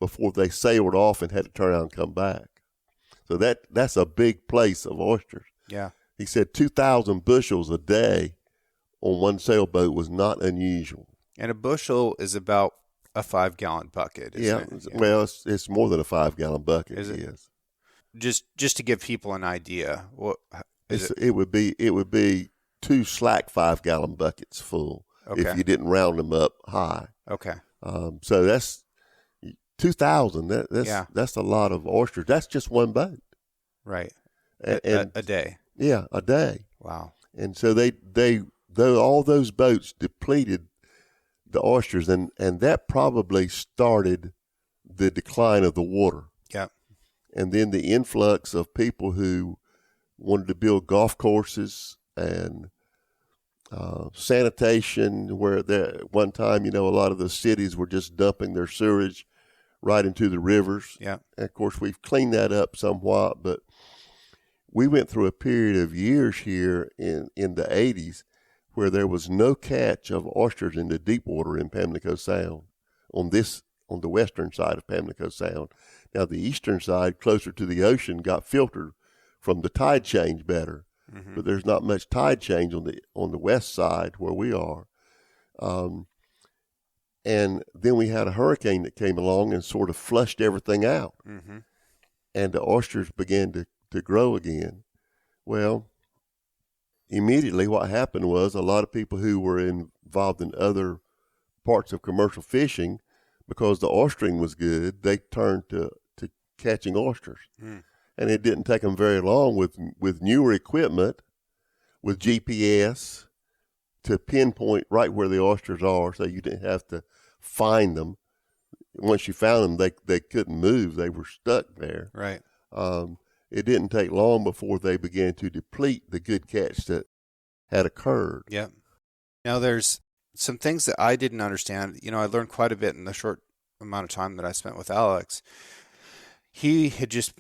before they sailed off and had to turn around and come back. So that's a big place of oysters. Yeah. He said 2,000 bushels a day on one sailboat was not unusual. And a bushel is about a 5-gallon bucket, isn't it? Yeah. Well, it's more than a 5-gallon bucket. Is it? Yes. Just to give people an idea, what is it? It would be 2 slack 5-gallon buckets full if you didn't round them up high. Okay. So that's 2,000. That's a lot of oysters. That's just one boat. Right. And a day. Yeah, a day. Wow. And so though all those boats depleted the oysters, and that probably started the decline of the water. Yeah. And then the influx of people who wanted to build golf courses and sanitation, where one time, a lot of the cities were just dumping their sewage right into the rivers. Yeah. And of course, we've cleaned that up somewhat, but we went through a period of years here in the 80s where there was no catch of oysters in the deep water in Pamlico Sound on the western side of Pamlico Sound. Now, the eastern side, closer to the ocean, got filtered from the tide change better, but there's not much tide change on the west side where we are. And then we had a hurricane that came along and sort of flushed everything out, and the oysters began to grow again. Well, immediately what happened was a lot of people who were involved in other parts of commercial fishing, because the oystering was good, they turned to catching oysters. And it didn't take them very long with newer equipment, with GPS, to pinpoint right where the oysters are, so you didn't have to find them. Once you found them, they couldn't move. They were stuck there. Right. It didn't take long before they began to deplete the good catch that had occurred. Yeah. Now, there's some things that I didn't understand. I learned quite a bit in the short amount of time that I spent with Alex. He had just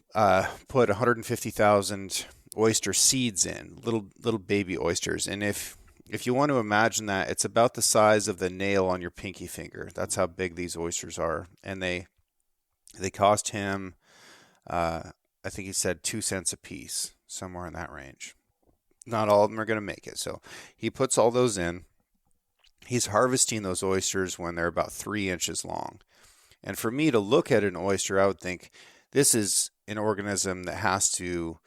put 150,000 oyster seeds in, little baby oysters. And if you want to imagine that, it's about the size of the nail on your pinky finger. That's how big these oysters are. And they cost him, I think he said 2 cents a piece, somewhere in that range. Not all of them are going to make it. So he puts all those in. He's harvesting those oysters when they're about 3 inches long. And for me to look at an oyster, I would think this is an organism that has to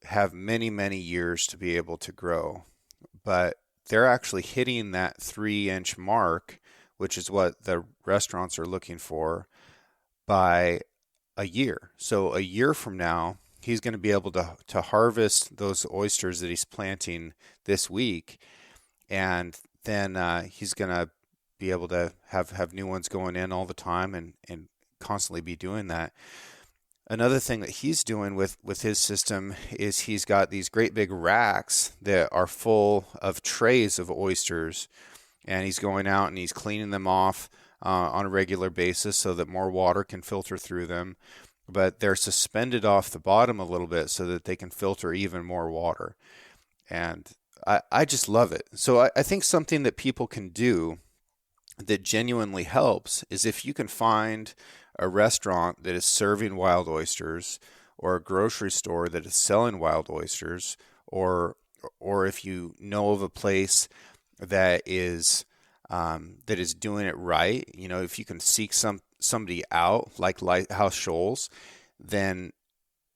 have many, many years to be able to grow. But they're actually hitting that 3-inch mark, which is what the restaurants are looking for, by a year. So a year from now, he's going to be able to harvest those oysters that he's planting this week. And then he's going to be able to have new ones going in all the time and constantly be doing that. Another thing that he's doing with his system is he's got these great big racks that are full of trays of oysters, and he's going out and he's cleaning them off on a regular basis so that more water can filter through them. But they're suspended off the bottom a little bit so that they can filter even more water. And I just love it. So I think something that people can do that genuinely helps is if you can find a restaurant that is serving wild oysters, or a grocery store that is selling wild oysters, or if you know of a place that is doing it right, if you can seek somebody out like Lighthouse Shoals, then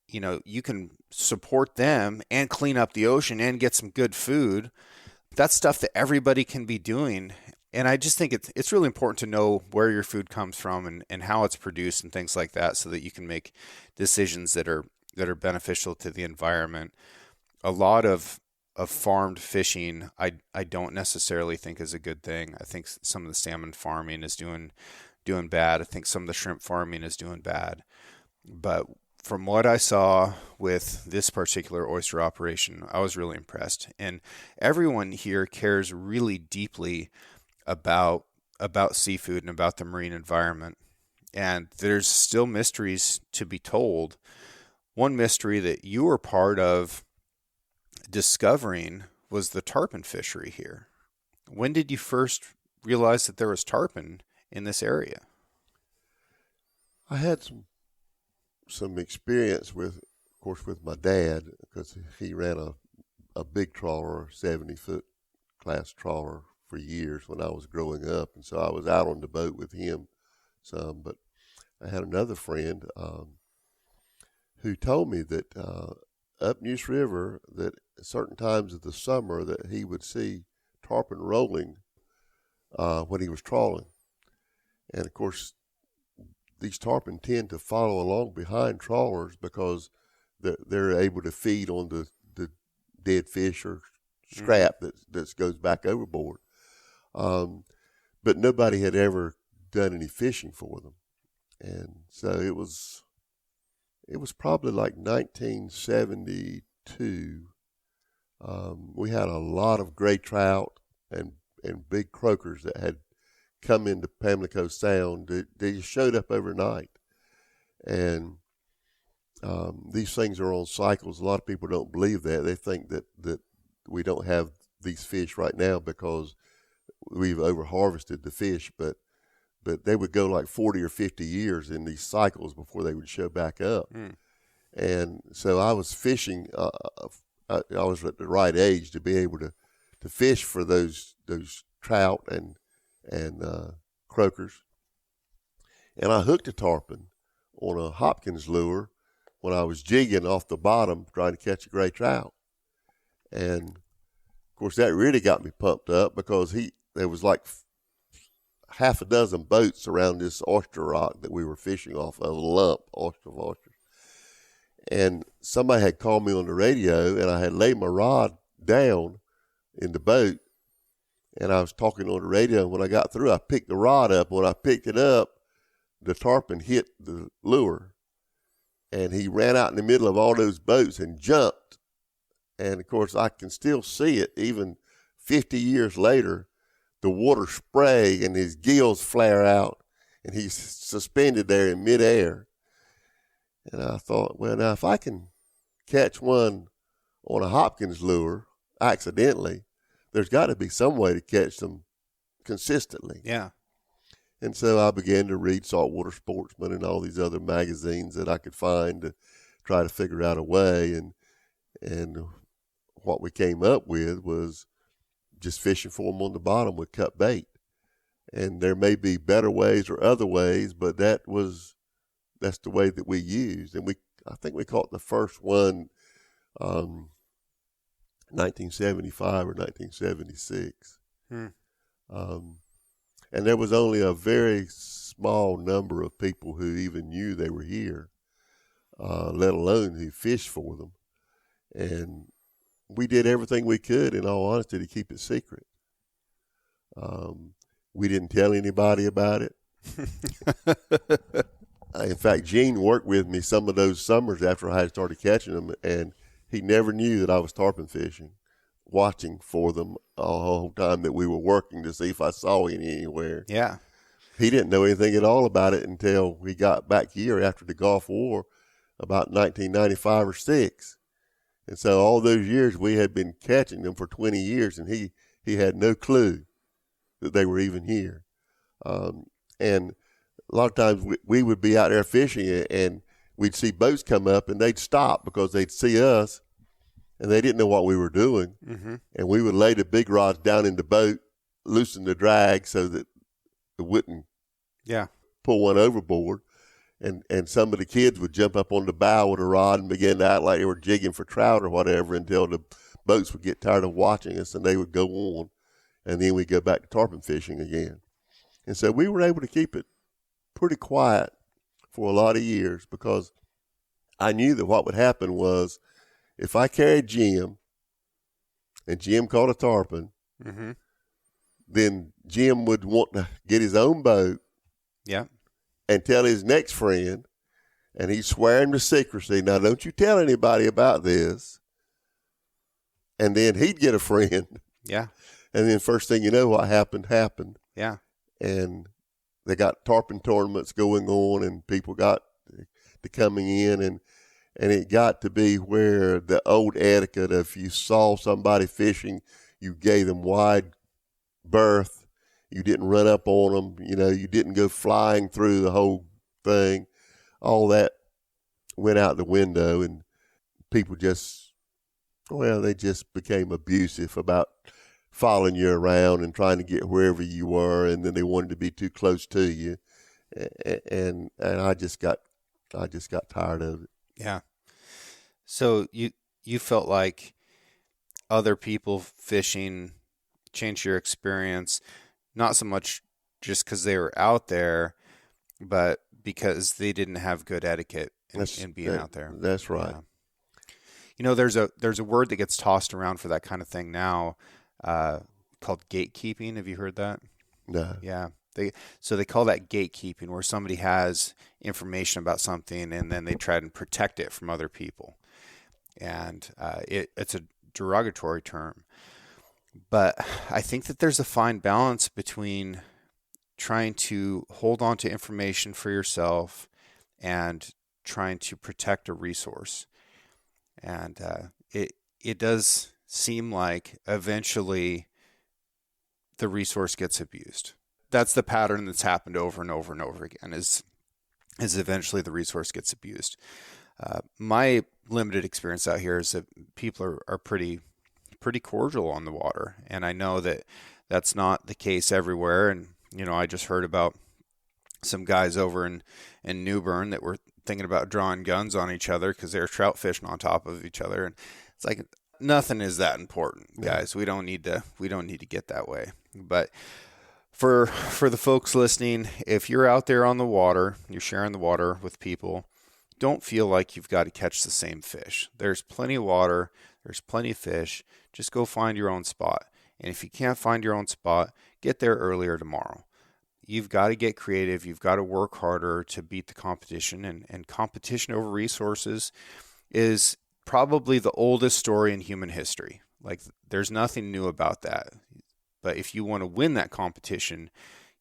you can support them and clean up the ocean and get some good food. That's stuff that everybody can be doing. And I just think it's really important to know where your food comes from and how it's produced and things like that, so that you can make decisions that are beneficial to the environment. A lot of farmed fishing, I don't necessarily think is a good thing. I think some of the salmon farming is doing bad. I think some of the shrimp farming is doing bad. But from what I saw with this particular oyster operation, I was really impressed. And everyone here cares really deeply about seafood and about the marine environment. And there's still mysteries to be told. One mystery that you were part of discovering was the tarpon fishery here. When did you first realize that there was tarpon in this area? I had some experience with my dad, because he ran a big trawler, 70-foot class trawler, for years when I was growing up, and so I was out on the boat with him some. But I had another friend who told me that up Neuse River, that at certain times of the summer, that he would see tarpon rolling when he was trawling. And of course, these tarpon tend to follow along behind trawlers because they're able to feed on the dead fish or scrap that goes back overboard. But nobody had ever done any fishing for them. And so it was probably like 1972. We had a lot of gray trout and big croakers that had come into Pamlico Sound. They just showed up overnight. And these things are on cycles. A lot of people don't believe that. They think that we don't have these fish right now because we've over-harvested the fish, but they would go like 40 or 50 years in these cycles before they would show back up. And so I was fishing. I was at the right age to be able to fish for those trout and croakers. And I hooked a tarpon on a Hopkins lure when I was jigging off the bottom trying to catch a gray trout. And of course that really got me pumped up, because there was like half a dozen boats around this oyster rock that we were fishing off of, a lump of oysters. And somebody had called me on the radio, and I had laid my rod down in the boat, and I was talking on the radio. And when I got through, I picked the rod up. When I picked it up, the tarpon hit the lure, and he ran out in the middle of all those boats and jumped. And of course, I can still see it even 50 years later. The water spray and his gills flare out, and he's suspended there in midair. And I thought, well, now if I can catch one on a Hopkins lure accidentally, there's got to be some way to catch them consistently. Yeah. And so I began to read Saltwater Sportsman and all these other magazines that I could find to try to figure out a way. And what we came up with was just fishing for them on the bottom with cut bait. And there may be better ways or other ways, but that's the way that we used. And I think we caught the first one 1975 or 1976. And there was only a very small number of people who even knew they were here, let alone who fished for them. And we did everything we could, in all honesty, to keep it secret. We didn't tell anybody about it. In fact, Gene worked with me some of those summers after I had started catching them, and he never knew that I was tarpon fishing, watching for them all the whole time that we were working to see if I saw any anywhere. Yeah. He didn't know anything at all about it until we got back here after the Gulf War, about 1995 or 6. And so all those years we had been catching them for 20 years, and he had no clue that they were even here. And a lot of times we would be out there fishing, and we'd see boats come up, and they'd stop because they'd see us, and they didn't know what we were doing. Mm-hmm. And we would lay the big rods down in the boat, loosen the drag so that it wouldn't pull one overboard. And some of the kids would jump up on the bow with a rod and begin to act like they were jigging for trout or whatever until the boats would get tired of watching us, and they would go on. And then we'd go back to tarpon fishing again. And so we were able to keep it pretty quiet for a lot of years because I knew that what would happen was if I carried Jim and Jim caught a tarpon, mm-hmm. then Jim would want to get his own boat and tell his next friend, and he'd swear him to secrecy. Now, don't you tell anybody about this. And then he'd get a friend. Yeah. And then first thing you know, what happened. Yeah. And they got tarpon tournaments going on, and people got to coming in, and it got to be where the old etiquette of if you saw somebody fishing, you gave them wide berth. You didn't run up on them. You didn't go flying through the whole thing. All that went out the window, and people they just became abusive about following you around and trying to get wherever you were, and then they wanted to be too close to you, and I just got tired of it. Yeah. So you felt like other people fishing changed your experience, not so much just because they were out there, but because they didn't have good etiquette in being out there. That's right. Yeah. There's a word that gets tossed around for that kind of thing now, called gatekeeping. Have you heard that? No. Yeah. They call that gatekeeping, where somebody has information about something and then they try and protect it from other people. And it's a derogatory term. But I think that there's a fine balance between trying to hold on to information for yourself and trying to protect a resource. And it does seem like eventually the resource gets abused. That's the pattern that's happened over and over and over again, is eventually the resource gets abused. My limited experience out here is that people are pretty cordial on the water, and I know that that's not the case everywhere. And I just heard about some guys over in New Bern that were thinking about drawing guns on each other because they were trout fishing on top of each other, and it's like nothing is that important, guys. We don't need to get that way. But for the folks listening, if you're out there on the water, you're sharing the water with people, don't feel like you've got to catch the same fish. There's plenty of water. There's plenty of fish. Just go find your own spot. And if you can't find your own spot, get there earlier tomorrow. You've got to get creative. You've got to work harder to beat the competition. And competition over resources is probably the oldest story in human history. Like, there's nothing new about that. But if you want to win that competition,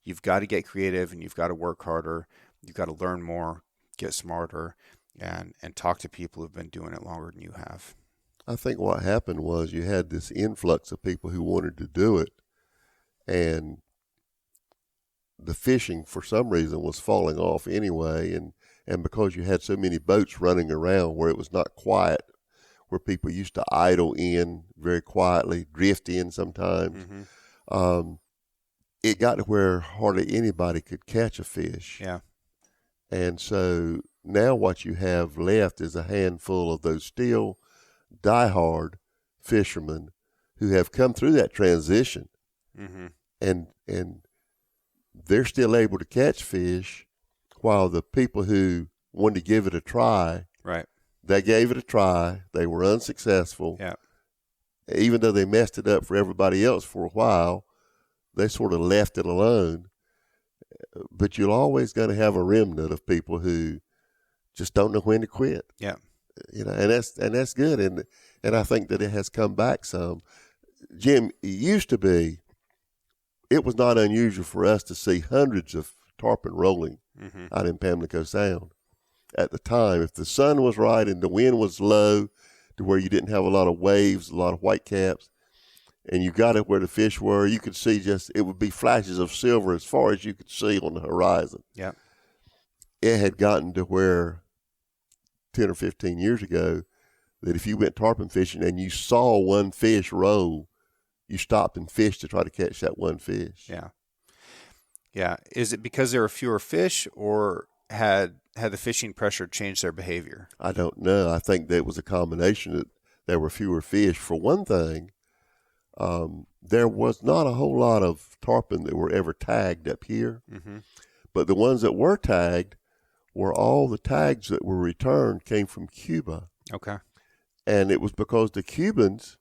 you've got to get creative and you've got to work harder. You've got to learn more, get smarter, and talk to people who've been doing it longer than you have. I think what happened was you had this influx of people who wanted to do it, and the fishing for some reason was falling off anyway, and because you had so many boats running around where it was not quiet, where people used to idle in very quietly, drift in sometimes, Mm-hmm. it got to where hardly anybody could catch a fish. Yeah. And so now what you have left is a handful of those still diehard fishermen who have come through that transition, Mm-hmm. and they're still able to catch fish, while the people who wanted to give it a try, Right. they gave it a try. They were unsuccessful. Yeah. Even though they messed it up for everybody else for a while, they sort of left it alone. But you're always going to have a remnant of people who just don't know when to quit. Yeah. You know, and that's good. And I think that it has come back some. Jim, it used to be, it was not unusual for us to see hundreds of tarpon rolling Mm-hmm. out in Pamlico Sound at the time. If the sun was right and the wind was low to where you didn't have a lot of waves, a lot of whitecaps, and you got it where the fish were, you could see it would be flashes of silver as far as you could see on the horizon. Yeah. It had gotten to where 10 or 15 years ago that if you went tarpon fishing and you saw one fish roll, you stopped and fished to try to catch that one fish. Yeah. Yeah. Is it because there were fewer fish, or had the fishing pressure changed their behavior? I don't know. I think that was a combination that there were fewer fish. For one thing, there was not a whole lot of tarpon that were ever tagged up here. Mm-hmm. But the ones that were tagged were all the tags that were returned came from Cuba. Okay. And it was because the Cubans,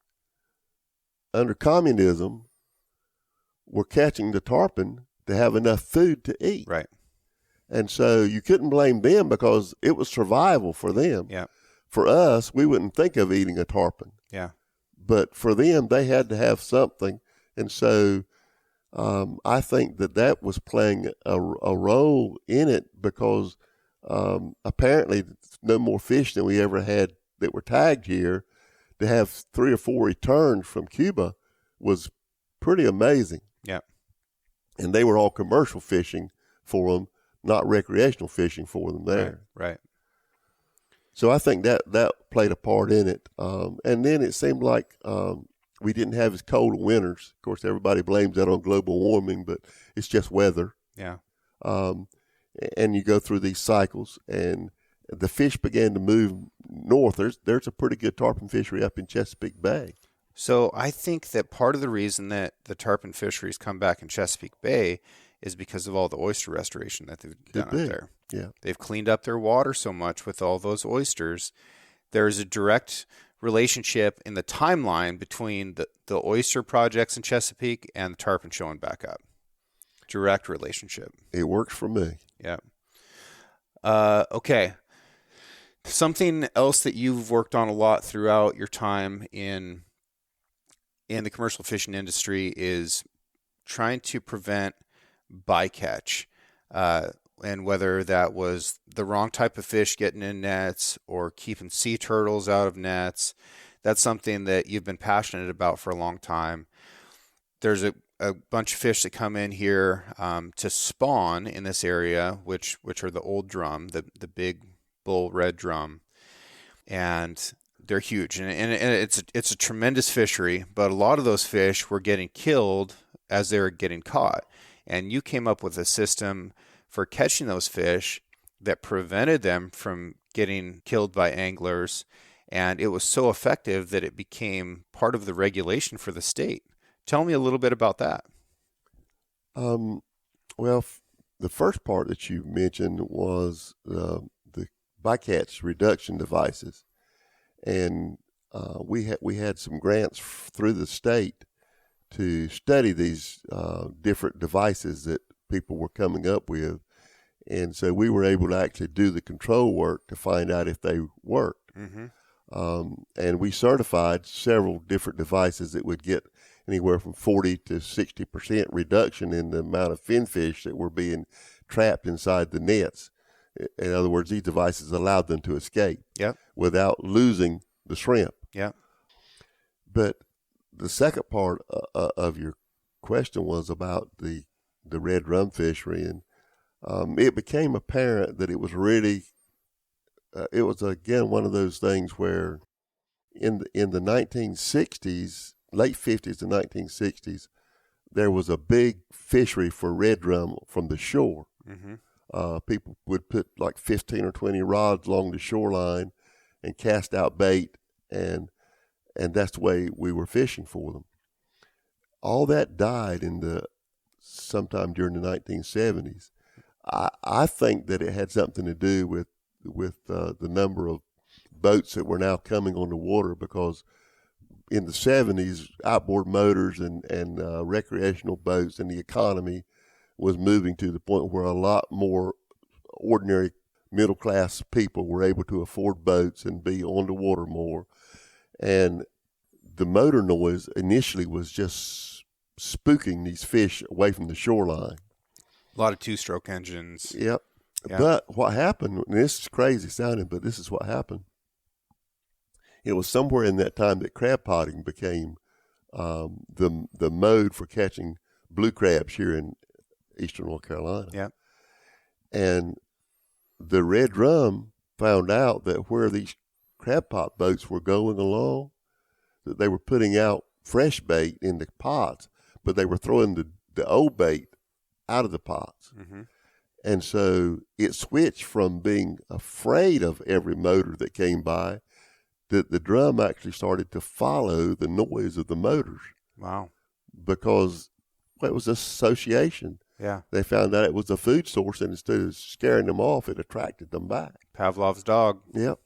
under communism, were catching the tarpon to have enough food to eat. Right. And so you couldn't blame them because it was survival for them. Yeah. For us, we wouldn't think of eating a tarpon. Yeah. But for them, they had to have something. And so I think that was playing a role in it, because apparently no more fish than we ever had that were tagged here. To have 3 or 4 returns from Cuba was pretty amazing. Yeah. And they were all commercial fishing for them, not recreational fishing for them there. Right. So I think that played a part in it. And then it seemed like we didn't have as cold winters. Of course, everybody blames that on global warming, but it's just weather. Yeah. And you go through these cycles, and the fish began to move north. There's a pretty good tarpon fishery up in Chesapeake Bay. So I think that part of the reason that the tarpon fisheries come back in Chesapeake Bay is because of all the oyster restoration that they've done out there. Yeah. They've cleaned up their water so much with all those oysters. There's a direct relationship in the timeline between the oyster projects in Chesapeake and the tarpon showing back up. Direct relationship. It works for me. Yeah. Okay. Something else that you've worked on a lot throughout your time in the commercial fishing industry is trying to prevent bycatch, and whether that was the wrong type of fish getting in nets or keeping sea turtles out of nets. That's something that you've been passionate about for a long time. There's a bunch of fish that come in here to spawn in this area, which are the old drum, the big bull red drum, and they're huge, and it's a tremendous fishery. But a lot of those fish were getting killed as they were getting caught, and you came up with a system for catching those fish that prevented them from getting killed by anglers, and it was so effective that it became part of the regulation for the state. Tell me a little bit about that. Well, the first part that you mentioned was the bycatch reduction devices, and we had some grants through the state to study these different devices that people were coming up with, and so we were able to actually do the control work to find out if they worked. Mm-hmm. And we certified several different devices that would get anywhere from 40 to 60% reduction in the amount of finfish that were being trapped inside the nets. In other words, these devices allowed them to escape without losing the shrimp. Yeah. But the second part of your question was about the red drum fishery, and it became apparent that it was really it was again one of those things where in the 1960s, late 50s to 1960s, there was a big fishery for red drum from the shore. Mm-hmm. People would put like 15 or 20 rods along the shoreline and cast out bait, and that's the way we were fishing for them. All that died sometime during the 1970s. I think that it had something to do with the number of boats that were now coming on the water, because in the 70s, outboard motors and recreational boats and the economy was moving to the point where a lot more ordinary middle-class people were able to afford boats and be on the water more. And the motor noise initially was just spooking these fish away from the shoreline. A lot of two-stroke engines. Yep. Yeah. But what happened, and this is crazy sounding, but this is what happened. It was somewhere in that time that crab potting became the mode for catching blue crabs here in eastern North Carolina. Yeah. And the red drum found out that where these crab pot boats were going along, that they were putting out fresh bait in the pots, but they were throwing the old bait out of the pots. Mm-hmm. And so it switched from being afraid of every motor that came by, that the drum actually started to follow the noise of the motors. Wow. Because it was association. Yeah. They found out it was a food source, and instead of scaring them off, it attracted them back. Pavlov's dog. Yep.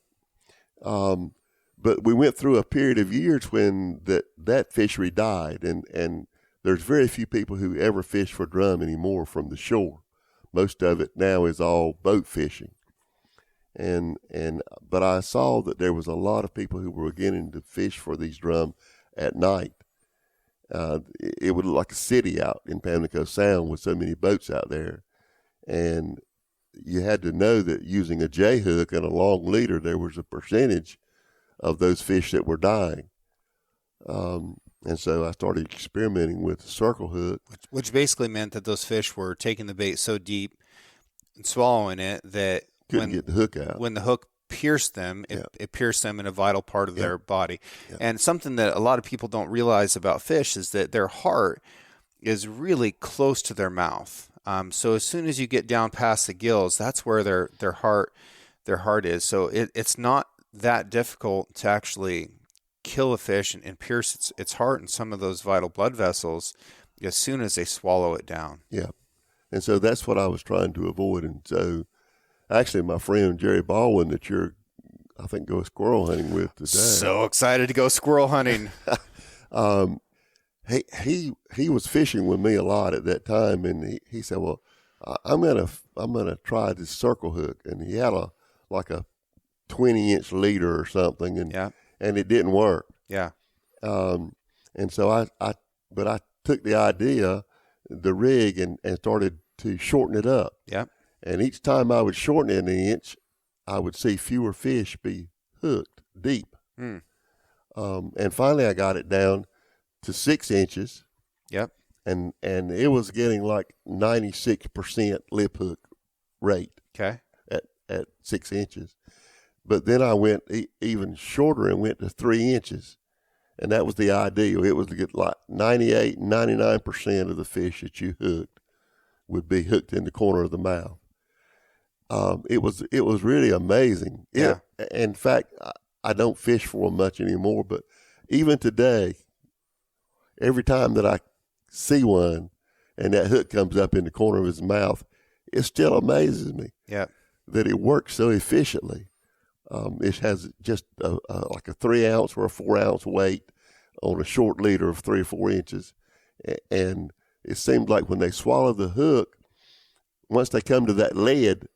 But we went through a period of years when that fishery died, and there's very few people who ever fish for drum anymore from the shore. Most of it now is all boat fishing. But I saw that there was a lot of people who were beginning to fish for these drum at night. It would look like a city out in Pamlico Sound with so many boats out there. And you had to know that using a J hook and a long leader, there was a percentage of those fish that were dying. And so I started experimenting with the circle hook. Which basically meant that those fish were taking the bait so deep and swallowing it that Couldn't get the hook out. When the hook pierced them, it pierced them in a vital part of their body. And something that a lot of people don't realize about fish is that their heart is really close to their mouth. So as soon as you get down past the gills, that's where their heart is. So it's not that difficult to actually kill a fish and pierce its heart and some of those vital blood vessels as soon as they swallow it down. Yeah. And so that's what I was trying to avoid. And so actually my friend Jerry Baldwin that you're, I think, go squirrel hunting with today. So excited to go squirrel hunting. He was fishing with me a lot at that time, and he said, well, I'm gonna try this circle hook. And he had a 20-inch leader or something, and it didn't work. Yeah. And so I took the idea, the rig, and started to shorten it up. Yeah. And each time I would shorten it an inch, I would see fewer fish be hooked deep. Mm. And finally I got it down to 6 inches. Yep. And it was getting like 96% lip hook rate. Okay. At 6 inches. But then I went even shorter and went to 3 inches. And that was the ideal. It was to get like 98, 99% of the fish that you hooked would be hooked in the corner of the mouth. It was really amazing. Yeah. In fact, I don't fish for them much anymore, but even today, every time that I see one and that hook comes up in the corner of his mouth, it still amazes me. Yeah. That it works so efficiently. It has just like a 3 ounce or a 4 ounce weight on a short leader of 3 or 4 inches. And it seems like when they swallow the hook, once they come to that lead,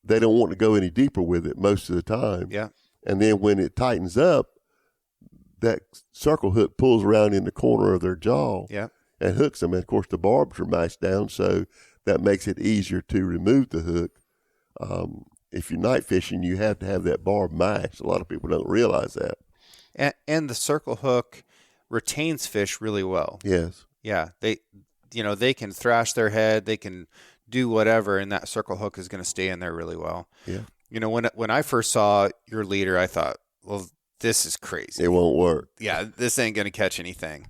they don't want to go any deeper with it most of the time. Yeah. And then when it tightens up, that circle hook pulls around in the corner of their jaw and hooks them. And of course, the barbs are mashed down, so that makes it easier to remove the hook. If you're night fishing, you have to have that barb mashed. A lot of people don't realize that. And the circle hook retains fish really well. Yes. Yeah. They can thrash their head, they can do whatever, and that circle hook is going to stay in there really well. Yeah. When I first saw your leader, I thought, well, this is crazy. It won't work. Yeah, this ain't going to catch anything.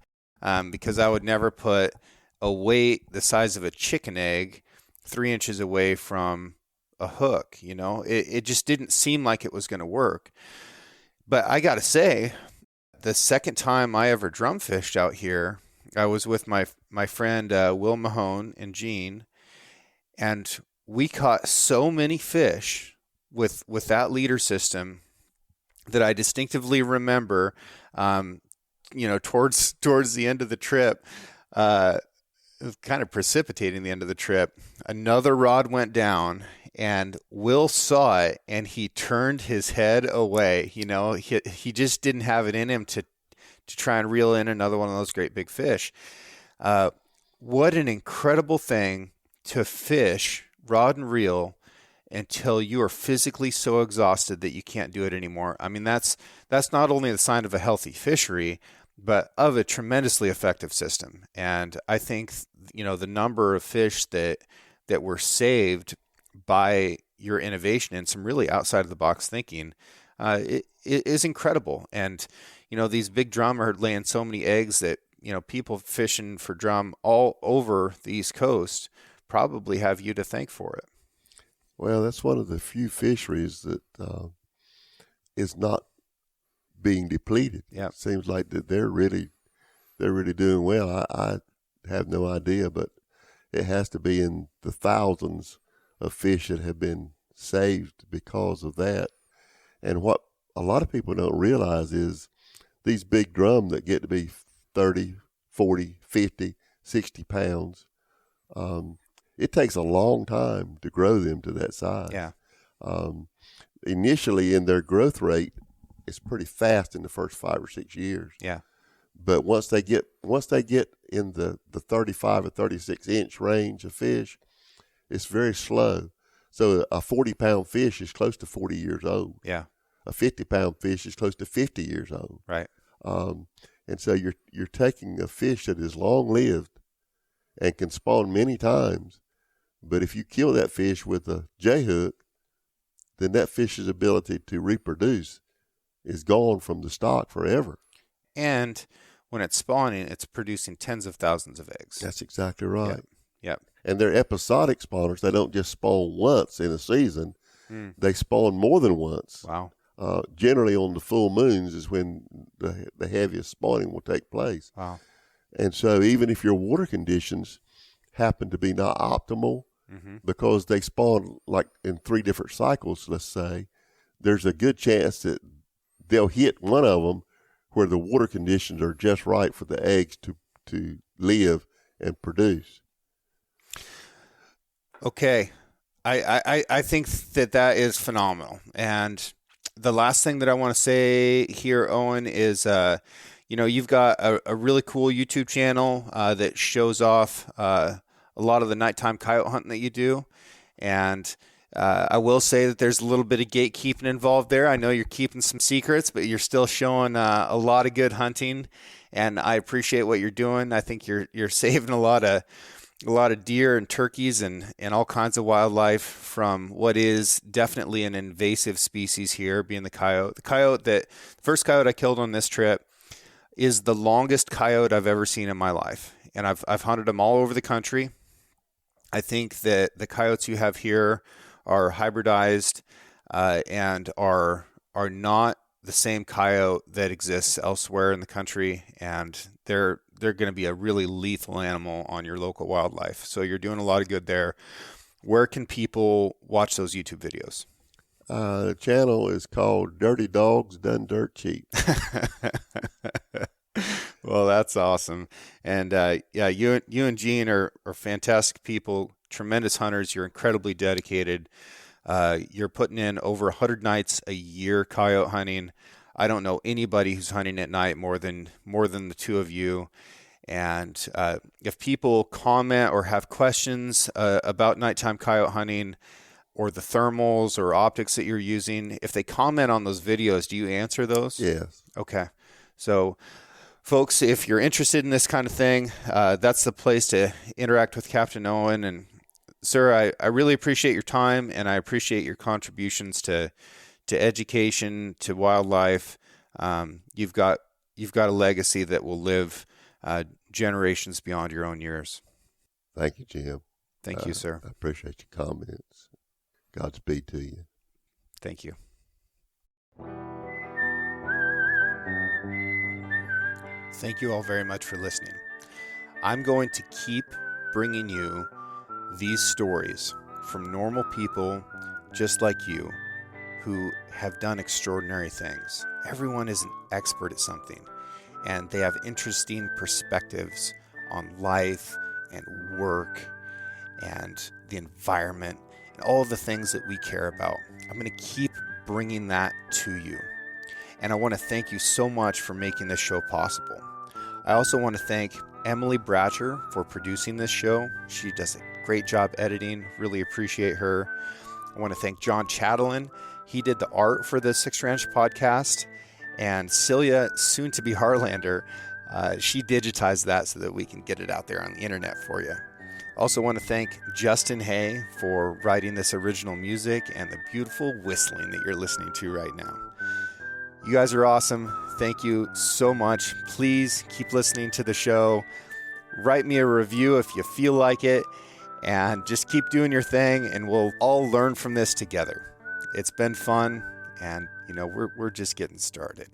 because I would never put a weight the size of a chicken egg 3 inches away from a hook. It just didn't seem like it was going to work. But I got to say, the second time I ever drum fished out here, I was with my friend Will Mahone and Gene, and we caught so many fish with that leader system that I distinctively remember, towards the end of the trip, kind of precipitating the end of the trip, another rod went down, and Will saw it, and he turned his head away. He just didn't have it in him to try and reel in another one of those great big fish. What an incredible thing to fish rod and reel until you are physically so exhausted that you can't do it anymore. I mean, that's not only the sign of a healthy fishery, but of a tremendously effective system. And I think, the number of fish that were saved by your innovation and some really outside of the box thinking, it is incredible. And, these big drum are laying so many eggs that, people fishing for drum all over the East Coast probably have you to thank for it. Well, that's one of the few fisheries that is not being depleted. Yeah, it seems like that they're really doing well. I have no idea, but it has to be in the thousands of fish that have been saved because of that. And what a lot of people don't realize is these big drum that get to be 30, 40, 50, 60 pounds, it takes a long time to grow them to that size. Yeah. Initially, in their growth rate, it's pretty fast in the first 5 or 6 years. Yeah. But once they get in the 35 or 36 inch range of fish, it's very slow. So a 40-pound fish is close to 40 years old. Yeah. A 50-pound fish is close to 50 years old. Right. And so you're taking a fish that is long lived and can spawn many times. But if you kill that fish with a J-hook, then that fish's ability to reproduce is gone from the stock forever. And when it's spawning, it's producing tens of thousands of eggs. That's exactly right. Yep. And they're episodic spawners. They don't just spawn once in a season. They spawn more than once. Wow. Generally on the full moons is when the heaviest spawning will take place. Wow. And so even if your water conditions happen to be not optimal, because they spawn like in 3 different cycles, let's say, there's a good chance that they'll hit one of them where the water conditions are just right for the eggs to live and produce. Okay. I think that is phenomenal. And the last thing that I want to say here, Owen, is, you've got a really cool YouTube channel that shows off a lot of the nighttime coyote hunting that you do. And I will say that there's a little bit of gatekeeping involved there. I know you're keeping some secrets, but you're still showing a lot of good hunting, and I appreciate what you're doing. I think you're saving a lot of deer and turkeys and all kinds of wildlife from what is definitely an invasive species here, being the coyote. The first coyote I killed on this trip is the longest coyote I've ever seen in my life, and I've hunted them all over the country. I think that the coyotes you have here are hybridized and are not the same coyote that exists elsewhere in the country, and they're going to be a really lethal animal on your local wildlife. So you're doing a lot of good there. Where can people watch those YouTube videos? The channel is called Dirty Dogs Done Dirt Cheap. Well, that's awesome. And you and Gene are fantastic people, tremendous hunters. You're incredibly dedicated. You're putting in over 100 nights a year coyote hunting. I don't know anybody who's hunting at night more than the two of you. And if people comment or have questions about nighttime coyote hunting or the thermals or optics that you're using, if they comment on those videos, do you answer those? Yes. Okay. So, folks, if you're interested in this kind of thing, that's the place to interact with Captain Owen. And, sir, I really appreciate your time, and I appreciate your contributions to education, to wildlife. You've got a legacy that will live generations beyond your own years. Thank you, Jim. Thank you, sir. I appreciate your comments. Godspeed to you. Thank you. Thank you all very much for listening. I'm going to keep bringing you these stories from normal people just like you who have done extraordinary things. Everyone is an expert at something, and they have interesting perspectives on life and work and the environment and all the things that we care about. I'm going to keep bringing that to you. And I want to thank you so much for making this show possible. I also want to thank Emily Bratcher for producing this show. She does a great job editing. Really appreciate her. I want to thank John Chatelain. He did the art for the Six Ranch podcast. And Celia, soon to be Harlander, she digitized that so that we can get it out there on the internet for you. Also want to thank Justin Hay for writing this original music and the beautiful whistling that you're listening to right now. You guys are awesome. Thank you so much. Please keep listening to the show. Write me a review if you feel like it, and just keep doing your thing, and we'll all learn from this together. It's been fun, and we're just getting started.